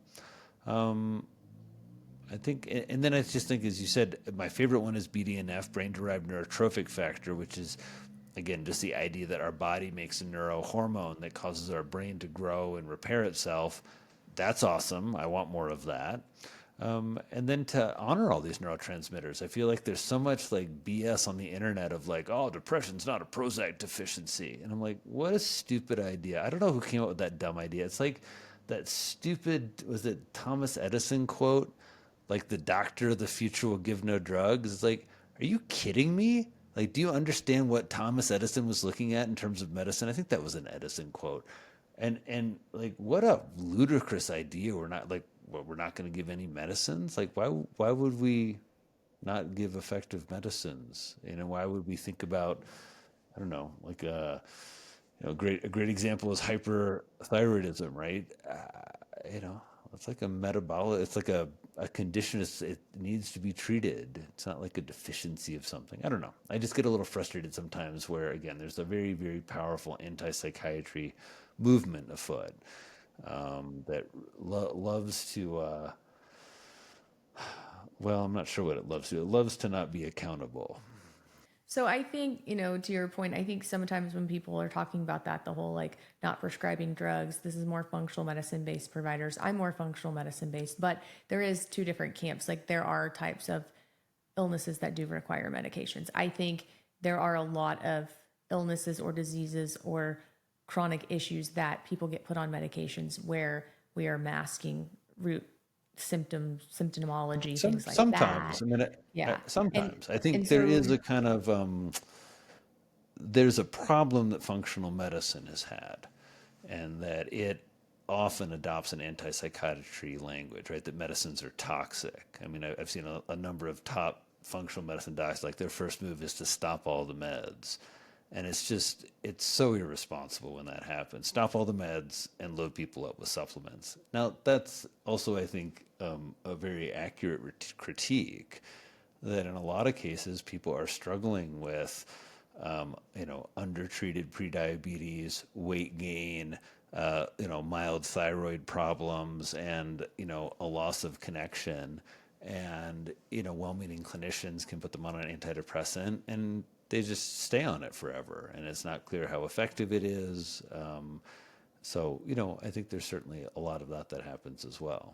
I think, and then I just think, as you said, my favorite one is BDNF, Brain-Derived Neurotrophic Factor, which is, again, just the idea that our body makes a neurohormone that causes our brain to grow and repair itself. That's awesome. I want more of that. And then to honor all these neurotransmitters. I feel like there's so much like BS on the internet of like, oh, depression's not a Prozac deficiency. And I'm like, what a stupid idea. I don't know who came up with that dumb idea. It's like that stupid, was it Thomas Edison quote? Like the doctor of the future will give no drugs. It's like, are you kidding me? Like, do you understand what Thomas Edison was looking at in terms of medicine? I think that was an Edison quote. And like, what a ludicrous idea. We're not like, what, we're not going to give any medicines? Like, why would we not give effective medicines? Why would we think about, I don't know, like a great example is hyperthyroidism, right? It's like a metabolic, it's like a condition, it needs to be treated. It's not like a deficiency of something. I don't know. I just get a little frustrated sometimes where, again, there's a very, very powerful anti-psychiatry movement afoot that loves to, well, I'm not sure what it loves to. It loves to not be accountable. So I think, to your point, I think sometimes when people are talking about that, the whole like not prescribing drugs, this is more functional medicine based providers. I'm more functional medicine based, but there is two different camps. Like there are types of illnesses that do require medications. I think there are a lot of illnesses or diseases or chronic issues that people get put on medications where we are masking root symptomology, things like Sometimes, that. I mean, Yeah. sometimes I And think there so is a kind of there's a problem that functional medicine has had, and that it often adopts an anti-psychiatry language, right? That medicines are toxic. I mean, I've seen a number of top functional medicine docs, like their first move is to stop all the meds. And it's so irresponsible when that happens. Stop all the meds and load people up with supplements. Now, that's also, I think, a very accurate critique that in a lot of cases, people are struggling with, undertreated prediabetes, weight gain, mild thyroid problems, and, a loss of connection. And, well-meaning clinicians can put them on an antidepressant and they just stay on it forever, and it's not clear how effective it is. So, I think there's certainly a lot of that happens as well.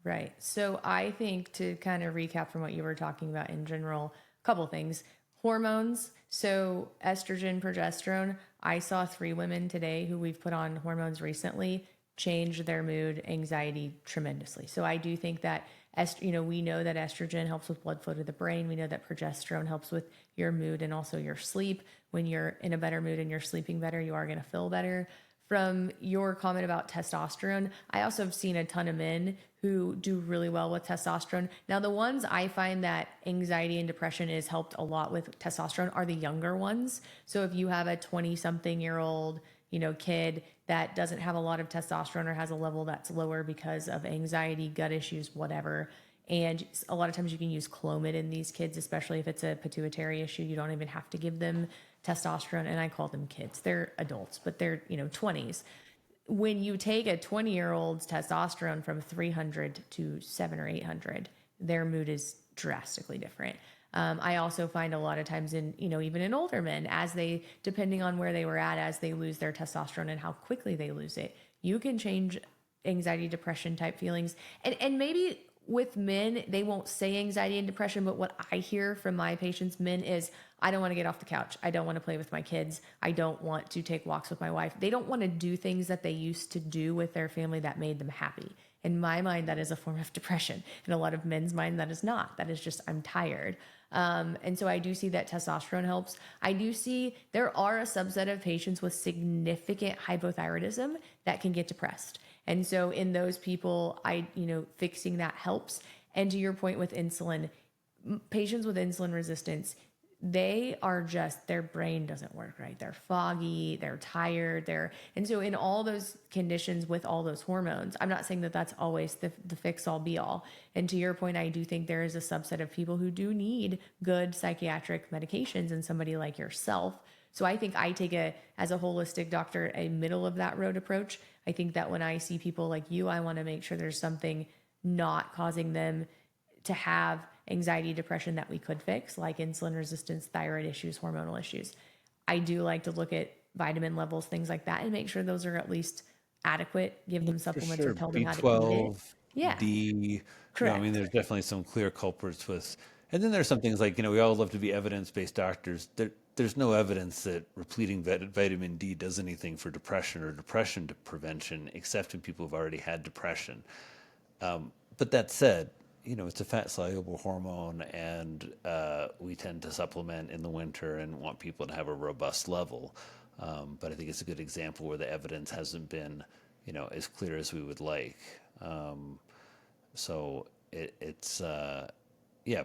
right. So I think to kind of recap from what you were talking about in general, a couple things. Hormones. So estrogen, progesterone. I saw 3 women today who we've put on hormones recently change their mood, anxiety tremendously. So I do think that we know that estrogen helps with blood flow to the brain. We know that progesterone helps with your mood and also your sleep. When you're in a better mood and you're sleeping better, you are going to feel better. from your comment about testosterone, I also have seen a ton of men who do really well with testosterone. Now, the ones I find that anxiety and depression is helped a lot with testosterone are the younger ones. So if you have a 20-something-year-old, kid that doesn't have a lot of testosterone or has a level that's lower because of anxiety, gut issues, whatever. And a lot of times you can use Clomid in these kids, especially if it's a pituitary issue. You don't even have to give them testosterone. And I call them kids. They're adults, but they're, 20s. When you take a 20-year-old's testosterone from 300 to 700 or 800, their mood is drastically different. I also find a lot of times in, even in older men, depending on where they were at, as they lose their testosterone and how quickly they lose it, you can change anxiety, depression type feelings. And maybe with men, they won't say anxiety and depression, but what I hear from my patients, men, is I don't want to get off the couch. I don't want to play with my kids. I don't want to take walks with my wife. They don't want to do things that they used to do with their family that made them happy. In my mind, that is a form of depression. In a lot of men's mind, that is not. That is just, I'm tired. And so I do see that testosterone helps. I do see there are a subset of patients with significant hypothyroidism that can get depressed. And so in those people, fixing that helps. And to your point with insulin, patients with insulin resistance, their brain doesn't work right. They're foggy, they're tired, and so in all those conditions with all those hormones, I'm not saying that that's always the fix all be all. And to your point, I do think there is a subset of people who do need good psychiatric medications, and somebody like yourself. So I think I take as a holistic doctor, a middle of that road approach. I think that when I see people like you, I want to make sure there's something not causing them to have anxiety, depression that we could fix, like insulin resistance, thyroid issues, hormonal issues. I do like to look at vitamin levels, things like that, and make sure those are at least adequate, give them For supplements or sure. tell them how to eat it. B12, Yeah, D, correct. there's definitely some clear culprits with, and then there's some things like, we all love to be evidence-based doctors. There's no evidence that repleting vitamin D does anything for depression or depression prevention, except in people who've already had depression. But that said, it's a fat-soluble hormone, and we tend to supplement in the winter and want people to have a robust level. But I think it's a good example where the evidence hasn't been, as clear as we would like. So it's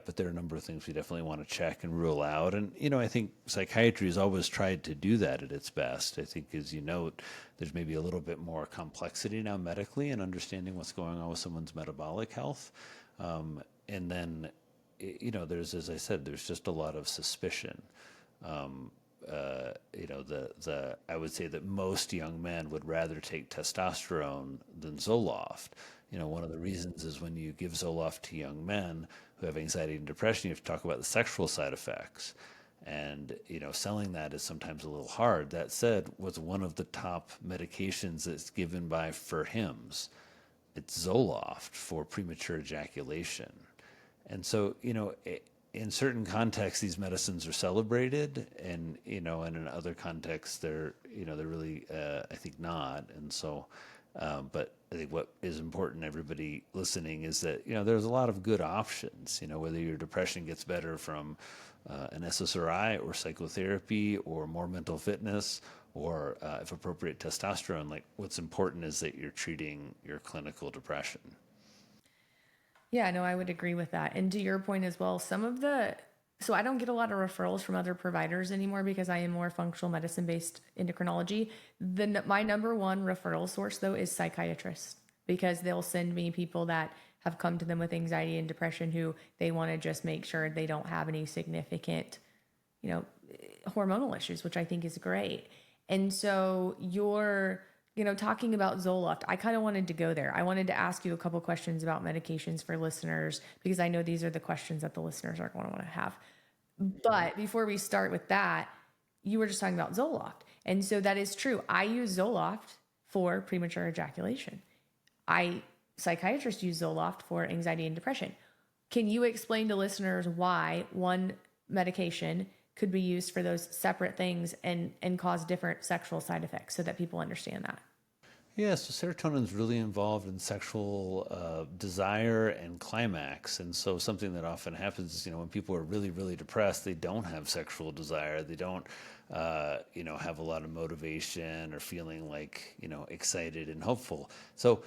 but there are a number of things we definitely want to check and rule out. And, I think psychiatry has always tried to do that at its best. I think, as you note, there's maybe a little bit more complexity now medically in understanding what's going on with someone's metabolic health. And then, there's, as I said, there's just a lot of suspicion. I would say that most young men would rather take testosterone than Zoloft. One of the reasons is when you give Zoloft to young men who have anxiety and depression, you have to talk about the sexual side effects. And, selling that is sometimes a little hard. That said, what's one of the top medications that's given for HIMSS? It's Zoloft for premature ejaculation. And so, in certain contexts, these medicines are celebrated, and and in other contexts, they're really, I think, not. And so, but I think what is important, everybody listening, is that there's a lot of good options. Whether your depression gets better from an SSRI or psychotherapy or more mental fitness, or if appropriate, testosterone. Like, what's important is that you're treating your clinical depression. Yeah, no, I would agree with that. And to your point as well, so I don't get a lot of referrals from other providers anymore because I am more functional medicine based endocrinology. My number one referral source though is psychiatrists, because they'll send me people that have come to them with anxiety and depression who they want to just make sure they don't have any significant, hormonal issues, which I think is great. And so you're talking about Zoloft, I kind of wanted to go there. I wanted to ask you a couple questions about medications for listeners, because I know these are the questions that the listeners are going to want to have. But before we start with that, you were just talking about Zoloft. And so that is true. I use Zoloft for premature ejaculation. Psychiatrists use Zoloft for anxiety and depression. Can you explain to listeners why one medication could be used for those separate things and cause different sexual side effects, so that people understand that? Yeah, so serotonin is really involved in sexual desire and climax. And so something that often happens is, when people are really, really depressed, they don't have sexual desire. They don't, have a lot of motivation or feeling like, excited and hopeful. So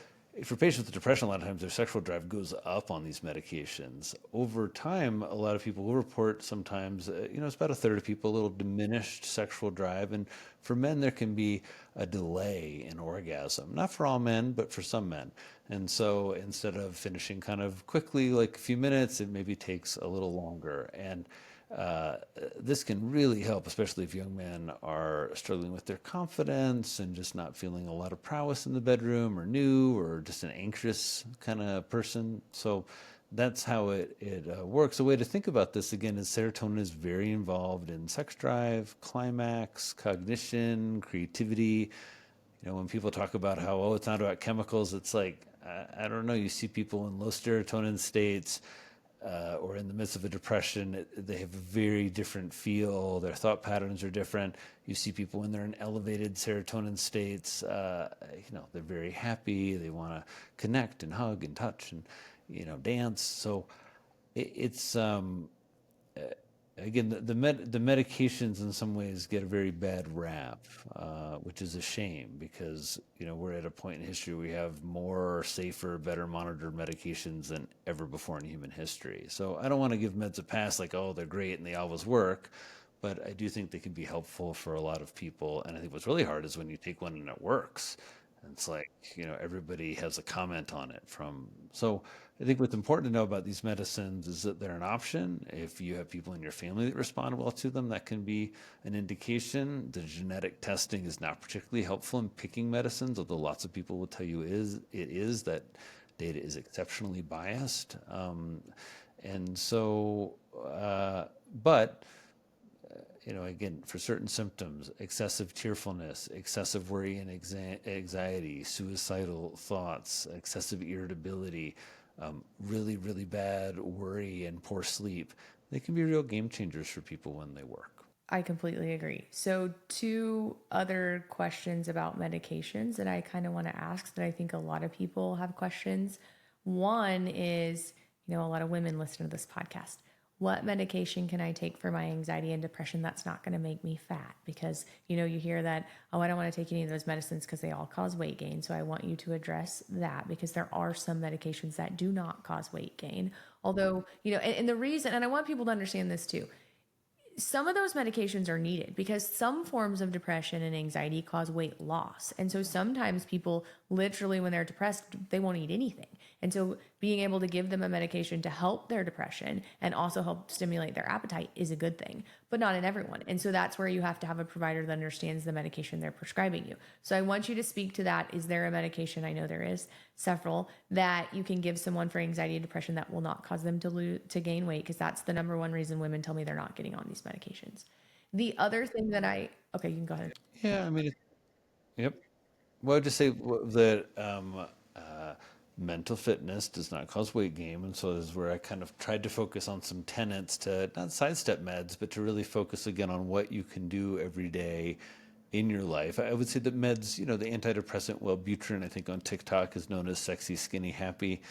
for patients with depression, a lot of times their sexual drive goes up on these medications. Over time, a lot of people will report sometimes, it's about a third of people, a little diminished sexual drive. And for men, there can be a delay in orgasm. Not for all men, but for some men. And so instead of finishing kind of quickly, like a few minutes, it maybe takes a little longer. And uh, this can really help, especially if young men are struggling with their confidence and just not feeling a lot of prowess in the bedroom or new or just an anxious kind of person. So that's how it works. A way to think about this again is serotonin is very involved in sex drive, climax, cognition, creativity. When people talk about how, oh, it's not about chemicals, it's like, I don't know, you see people in low serotonin states or in the midst of a depression, they have a very different feel. Their thought patterns are different. You see people when they're in elevated serotonin states, they're very happy. They want to connect and hug and touch and, dance. So it's again, the medications in some ways get a very bad rap, which is a shame because we're at a point in history where we have more, safer, better monitored medications than ever before in human history. So I don't want to give meds a pass like, oh, they're great and they always work, but I do think they can be helpful for a lot of people. And I think what's really hard is when you take one and it works. It's like, everybody has a comment on it so I think what's important to know about these medicines is that they're an option. If you have people in your family that respond well to them, that can be an indication. The genetic testing is not particularly helpful in picking medicines, although lots of people will tell you that data is exceptionally biased. And so, but again, for certain symptoms, excessive tearfulness, excessive worry and anxiety, suicidal thoughts, excessive irritability, really, really bad worry and poor sleep, they can be real game changers for people when they work. I completely agree. So, two other questions about medications that I kind of want to ask that I think a lot of people have questions. One is, a lot of women listen to this podcast. What medication can I take for my anxiety and depression that's not going to make me fat? Because, you hear that, oh, I don't want to take any of those medicines because they all cause weight gain. So I want you to address that because there are some medications that do not cause weight gain. Although, and the reason, and I want people to understand this too, some of those medications are needed because some forms of depression and anxiety cause weight loss. And so sometimes people literally, when they're depressed, they won't eat anything. And so being able to give them a medication to help their depression and also help stimulate their appetite is a good thing, but not in everyone. And so that's where you have to have a provider that understands the medication they're prescribing you. So I want you to speak to that. Is there a medication? I know there is several that you can give someone for anxiety and depression that will not cause them to gain weight, because that's the number one reason women tell me they're not getting on these medications. The other thing that okay, you can go ahead. Yeah, I mean, yep. Well, I'd just say that mental fitness does not cause weight gain. And so this is where I kind of tried to focus on some tenets to not sidestep meds, but to really focus again on what you can do every day in your life. I would say that meds, the antidepressant Wellbutrin, I think on TikTok is known as sexy, skinny, happy.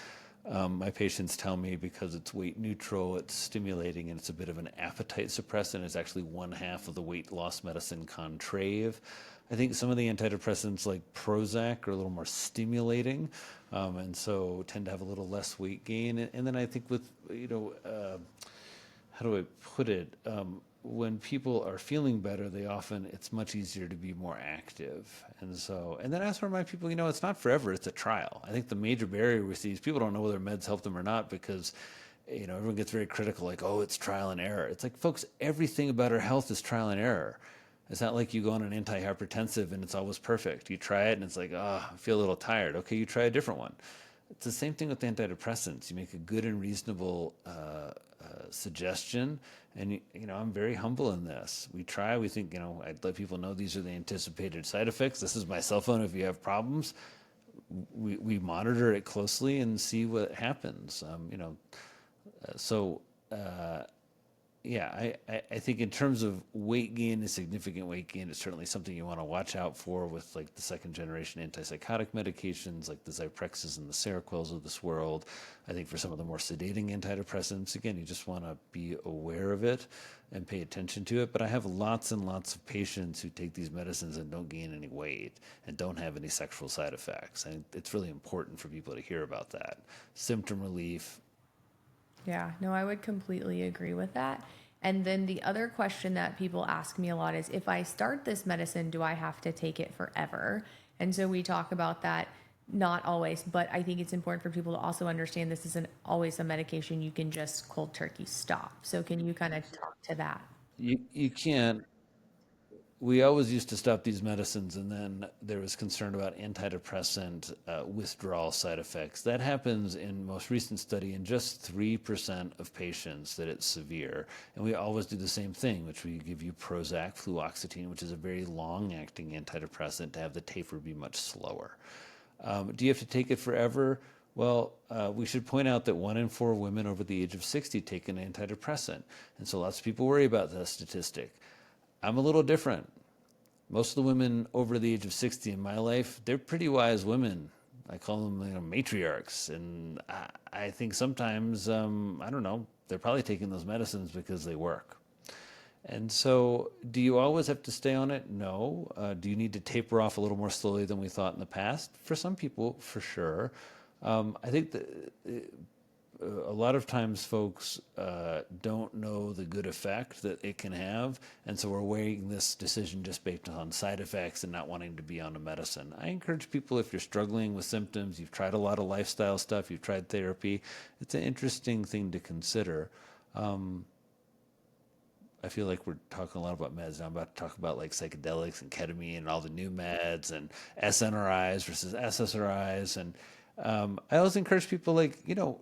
My patients tell me because it's weight neutral, it's stimulating, and it's a bit of an appetite suppressant. It's actually one half of the weight loss medicine Contrave. I think some of the antidepressants like Prozac are a little more stimulating, and so tend to have a little less weight gain. And then I think with, how do I put it? When people are feeling better, it's much easier to be more active. And then I also remind people, it's not forever, it's a trial. I think the major barrier we see is people don't know whether meds help them or not because, everyone gets very critical, like, oh, it's trial and error. It's like, folks, everything about our health is trial and error. It's not like you go on an antihypertensive and it's always perfect. You try it and it's like, oh, I feel a little tired. Okay, you try a different one. It's the same thing with antidepressants. You make a good and reasonable suggestion, and I'm very humble in this. We think, I'd let people know these are the anticipated side effects. This is my cell phone if you have problems. We monitor it closely and see what happens. So yeah, I think in terms of weight gain and significant weight gain, it's certainly something you want to watch out for with like the second generation antipsychotic medications like the Zyprexes and the Seroquels of this world. I think for some of the more sedating antidepressants, again, you just want to be aware of it and pay attention to it. But I have lots and lots of patients who take these medicines and don't gain any weight and don't have any sexual side effects. And it's really important for people to hear about that. Symptom relief. Yeah, no, I would completely agree with that. And then the other question that people ask me a lot is if I start this medicine, do I have to take it forever? And so we talk about that, not always, but I think it's important for people to also understand this isn't always a medication you can just cold turkey stop. So can you kind of talk to that? You can't. We always used to stop these medicines, and then there was concern about antidepressant withdrawal side effects. That happens in most recent study in just 3% of patients that it's severe. And we always do the same thing, which we give you Prozac, fluoxetine, which is a very long-acting antidepressant, to have the taper be much slower. Do you have to take it forever? Well, we should point out that 1 in 4 women over the age of 60 take an antidepressant. And so lots of people worry about that statistic. I'm a little different. Most of the women over the age of 60 in my life, they're pretty wise women. I call them, matriarchs. And I think sometimes, I don't know, they're probably taking those medicines because they work. And so, do you always have to stay on it? No. Do you need to taper off a little more slowly than we thought in the past? For some people, for sure. I think that a lot of times folks don't know the good effect that it can have, and so we're weighing this decision just based on side effects and not wanting to be on a medicine. I encourage people, if you're struggling with symptoms, you've tried a lot of lifestyle stuff, you've tried therapy, it's an interesting thing to consider. I feel like we're talking a lot about meds. Now I'm about to talk about like psychedelics and ketamine and all the new meds and SNRIs versus SSRIs. And I always encourage people, like,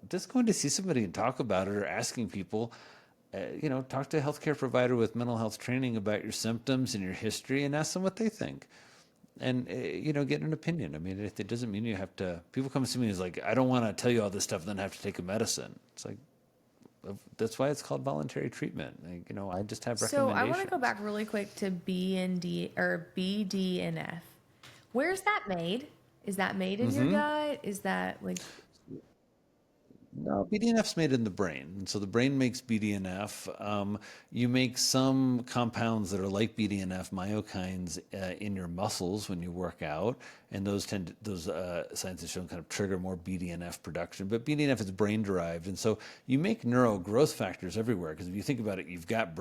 just going to see somebody and talk about it, or asking people, talk to a healthcare provider with mental health training about your symptoms and your history, and ask them what they think. And, get an opinion. I mean, it doesn't mean you have to. People come to me and is like, I don't want to tell you all this stuff and then have to take a medicine. It's like, that's why it's called voluntary treatment. Like, I just have So I want to recommendations. go back really quick to BND or BDNF. Where's that made? Is that made in your gut? Is that like No, BDNF's made in the brain. And so the brain makes BDNF. You make some compounds that are like BDNF, myokines, in your muscles when you work out, and those science has shown kind of trigger more BDNF production. But BDNF is brain derived, and so you make neuro growth factors everywhere. Because if you think about it, you've got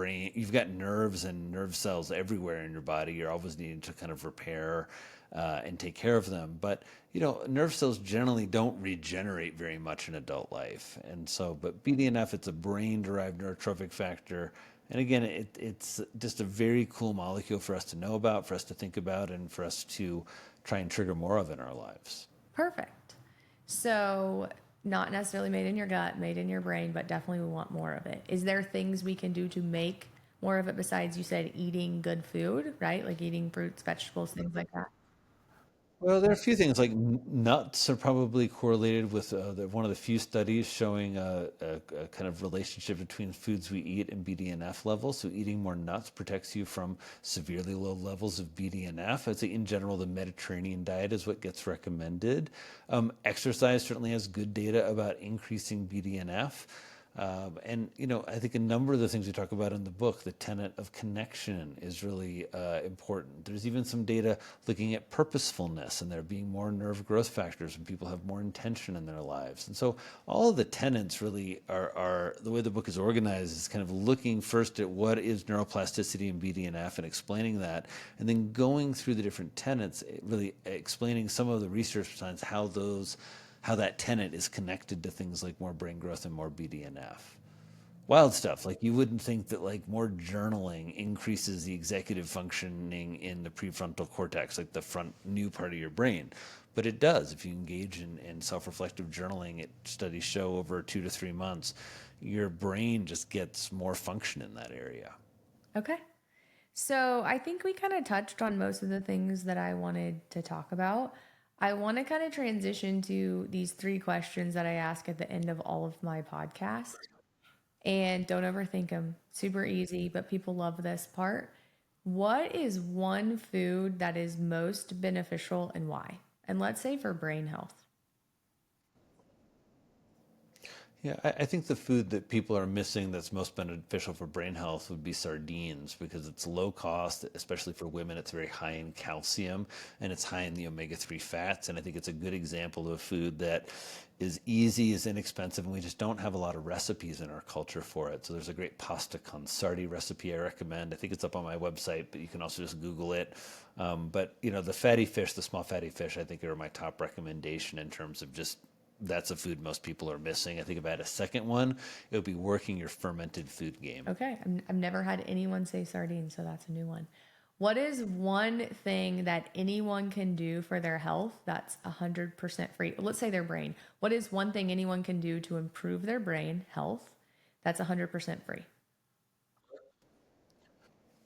nerves and nerve cells everywhere in your body. You're always needing to kind of repair and take care of them. But nerve cells generally don't regenerate very much in adult life, and so. But BDNF, it's a brain-derived neurotrophic factor, and again, it's just a very cool molecule for us to know about, for us to think about, and for us to try and trigger more of in our lives. perfect? So not necessarily made in your gut, made in your brain, but definitely we want more of it. Is there things we can do to make more of it besides you said eating good food, right? Like eating fruits, vegetables, things like that. Well, there are a few things like nuts are probably correlated with one of the few studies showing a kind of relationship between foods we eat and BDNF levels. So eating more nuts protects you from severely low levels of BDNF. I'd say in general, the Mediterranean diet is what gets recommended. Exercise certainly has good data about increasing BDNF. And I think a number of the things we talk about in the book, the tenet of connection, is really important. There's even some data looking at purposefulness and there being more nerve growth factors when people have more intention in their lives. And so all of the tenets really are the way the book is organized is kind of looking first at what is neuroplasticity and BDNF and explaining that, and then going through the different tenets, really explaining some of the research behind how that tenet is connected to things like more brain growth and more BDNF. Wild stuff. Like, you wouldn't think that like more journaling increases the executive functioning in the prefrontal cortex, like the front new part of your brain. But it does. If you engage in self-reflective journaling, studies show over 2 to 3 months, your brain just gets more function in that area. Okay. So I think we kind of touched on most of the things that I wanted to talk about. I want to kind of transition to these 3 questions that I ask at the end of all of my podcasts. And don't overthink them. Super easy, but people love this part. What is one food that is most beneficial and why? And let's say for brain health. Yeah, I think the food that people are missing that's most beneficial for brain health would be sardines because it's low cost, especially for women. It's very high in calcium and it's high in the omega-3 fats. And I think it's a good example of a food that is easy, is inexpensive, and we just don't have a lot of recipes in our culture for it. So there's a great pasta con sardi recipe I recommend. I think it's up on my website, but you can also just Google it. But you know, the fatty fish, the small fatty fish, I think are my top recommendation in terms of just that's a food most people are missing. I think if I had a second one, it would be working your fermented food game. Okay, I've never had anyone say sardines, so that's a new one. What is one thing that anyone can do for their health that's 100% free? Let's say their brain. What is one thing anyone can do to improve their brain health that's 100% free?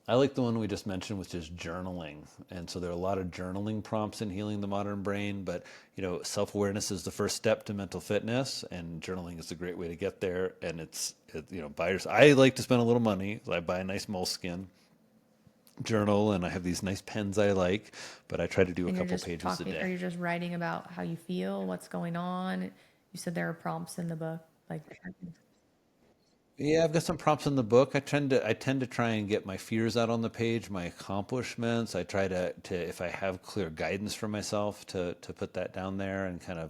I like the one we just mentioned, which is journaling. And so there are a lot of journaling prompts in healing the modern brain, but you know, self-awareness is the first step to mental fitness, and journaling is a great way to get there. And you know, buyers, I like to spend a little money. So I buy a nice moleskin journal and I have these nice pens I like, but I try to do a And you're couple just pages a talking, are day. you just writing about how you feel, what's going on? You said there are prompts in the book, like different things. Yeah, I've got some prompts in the book. I tend to try and get my fears out on the page, my accomplishments. I try to if I have clear guidance for myself to put that down there and kind of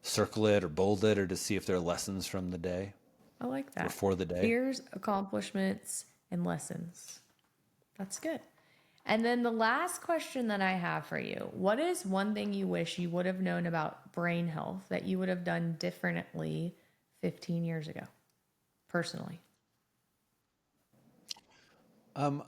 circle it or bold it or to see if there are lessons from the day I like or that. for the day. Fears, accomplishments, and lessons. That's good. And then the last question that I have for you, what is one thing you wish you would have known about brain health that you would have done differently 15 years ago, personally? Um,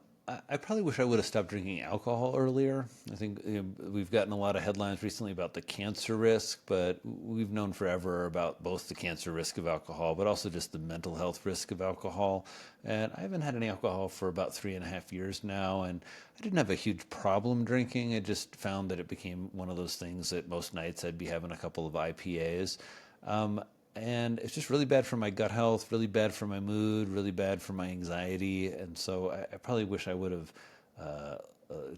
I probably wish I would have stopped drinking alcohol earlier. I think we've gotten a lot of headlines recently about the cancer risk, but we've known forever about both the cancer risk of alcohol, but also just the mental health risk of alcohol. And I haven't had any alcohol for about 3.5 years now, and I didn't have a huge problem drinking. I just found that it became one of those things that most nights I'd be having a couple of IPAs. Um, and it's just really bad for my gut health, really bad for my mood, really bad for my anxiety. And so I probably wish I would have uh,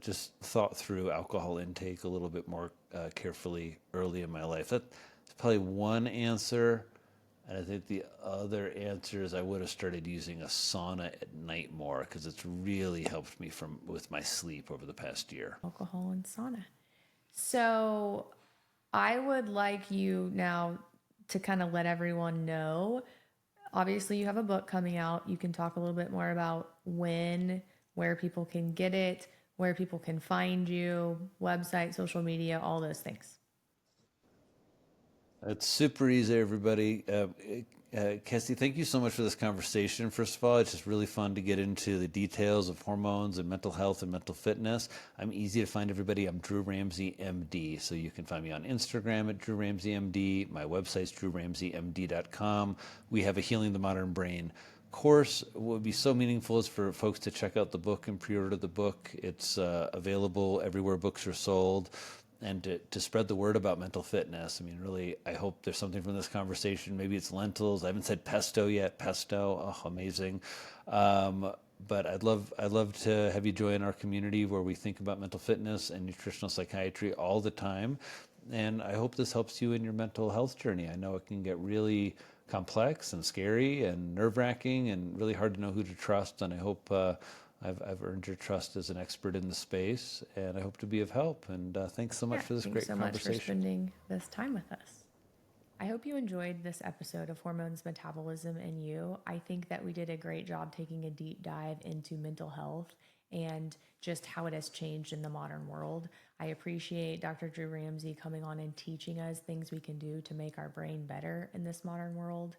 just thought through alcohol intake a little bit more carefully early in my life. That's probably one answer. And I think the other answer is I would have started using a sauna at night more because it's really helped me from with my sleep over the past year. Alcohol and sauna. So I would like you now to kind of let everyone know. Obviously, you have a book coming out. You can talk a little bit more about when, where people can get it, where people can find you, website, social media, all those things. It's super easy, everybody. Cassie, thank you so much for this conversation. First of all, it's just really fun to get into the details of hormones and mental health and mental fitness. I'm easy to find, everybody. I'm Drew Ramsey, MD. So you can find me on Instagram at Drew Ramsey, MD. My website's drewramseymd.com. We have a Healing the Modern Brain course. What would be so meaningful is for folks to check out the book and pre-order the book. It's available everywhere books are sold, and to spread the word about mental fitness. I mean, really, I hope there's something from this conversation. Maybe it's lentils. I haven't said pesto yet. Pesto, oh, amazing. But I'd love to have you join our community where we think about mental fitness and nutritional psychiatry all the time. And I hope this helps you in your mental health journey. I know it can get really complex and scary and nerve-wracking and really hard to know who to trust. And I hope I've earned your trust as an expert in the space, and I hope to be of help. And thanks so much Yeah, for this thanks great so much for conversation. spending this time with us. I hope you enjoyed this episode of Hormones, Metabolism, and You. I think that we did a great job taking a deep dive into mental health and just how it has changed in the modern world. I appreciate Dr. Drew Ramsey coming on and teaching us things we can do to make our brain better in this modern world.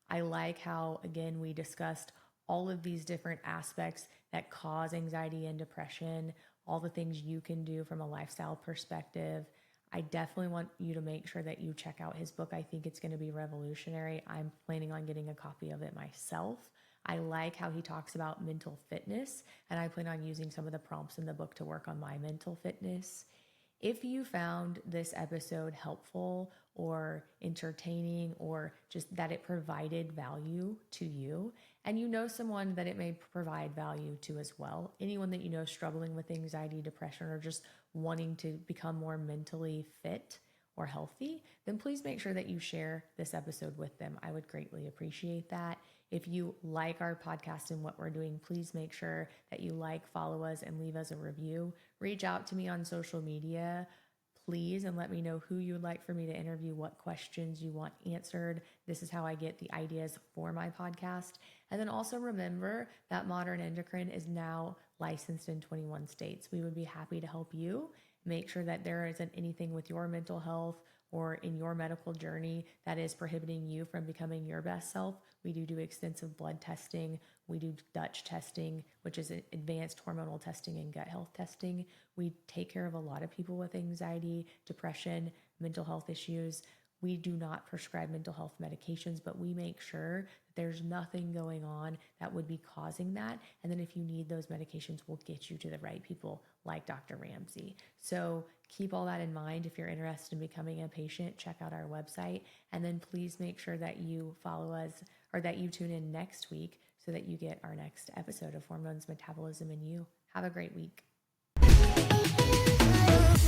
I like how, again, we discussed all of these different aspects that cause anxiety and depression, all the things you can do from a lifestyle perspective. I definitely want you to make sure that you check out his book. I think it's going to be revolutionary. I'm planning on getting a copy of it myself. I like how he talks about mental fitness, and I plan on using some of the prompts in the book to work on my mental fitness. If you found this episode helpful or entertaining, or just that it provided value to you, and you know someone that it may provide value to as well, anyone that you know struggling with anxiety, depression, or just wanting to become more mentally fit or healthy, then please make sure that you share this episode with them. I would greatly appreciate that. If you like our podcast and what we're doing, please make sure that you follow us, and leave us a review. Reach out to me on social media, please, and let me know who you would like for me to interview, what questions you want answered. This is how I get the ideas for my podcast. And then also remember that Modern Endocrine is now licensed in 21 states. We would be happy to help you make sure that there isn't anything with your mental health or in your medical journey that is prohibiting you from becoming your best self. We do extensive blood testing. We do Dutch testing, which is advanced hormonal testing and gut health testing. We take care of a lot of people with anxiety, depression, mental health issues. We do not prescribe mental health medications, but we make sure that there's nothing going on that would be causing that. And then if you need those medications, we'll get you to the right people like Dr. Ramsey. So keep all that in mind. If you're interested in becoming a patient, check out our website. And then please make sure that you follow us, or that you tune in next week so that you get our next episode of Hormones, Metabolism, and You. Have a great week.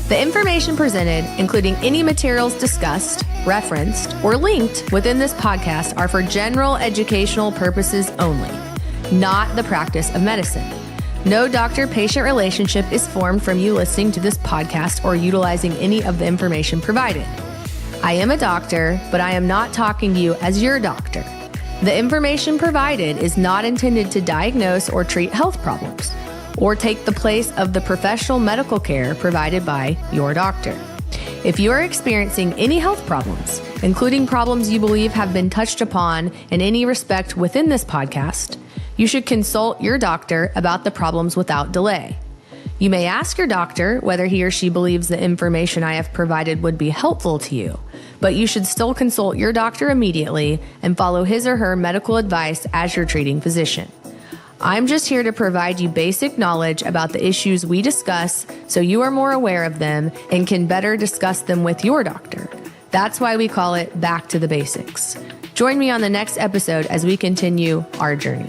The information presented, including any materials discussed, referenced, or linked within this podcast, are for general educational purposes only, not the practice of medicine. No doctor-patient relationship is formed from you listening to this podcast or utilizing any of the information provided. I am a doctor, but I am not talking to you as your doctor. The information provided is not intended to diagnose or treat health problems, or take the place of the professional medical care provided by your doctor. If you are experiencing any health problems, including problems you believe have been touched upon in any respect within this podcast, you should consult your doctor about the problems without delay. You may ask your doctor whether he or she believes the information I have provided would be helpful to you, but you should still consult your doctor immediately and follow his or her medical advice as your treating physician. I'm just here to provide you basic knowledge about the issues we discuss so you are more aware of them and can better discuss them with your doctor. That's why we call it Back to the Basics. Join me on the next episode as we continue our journey.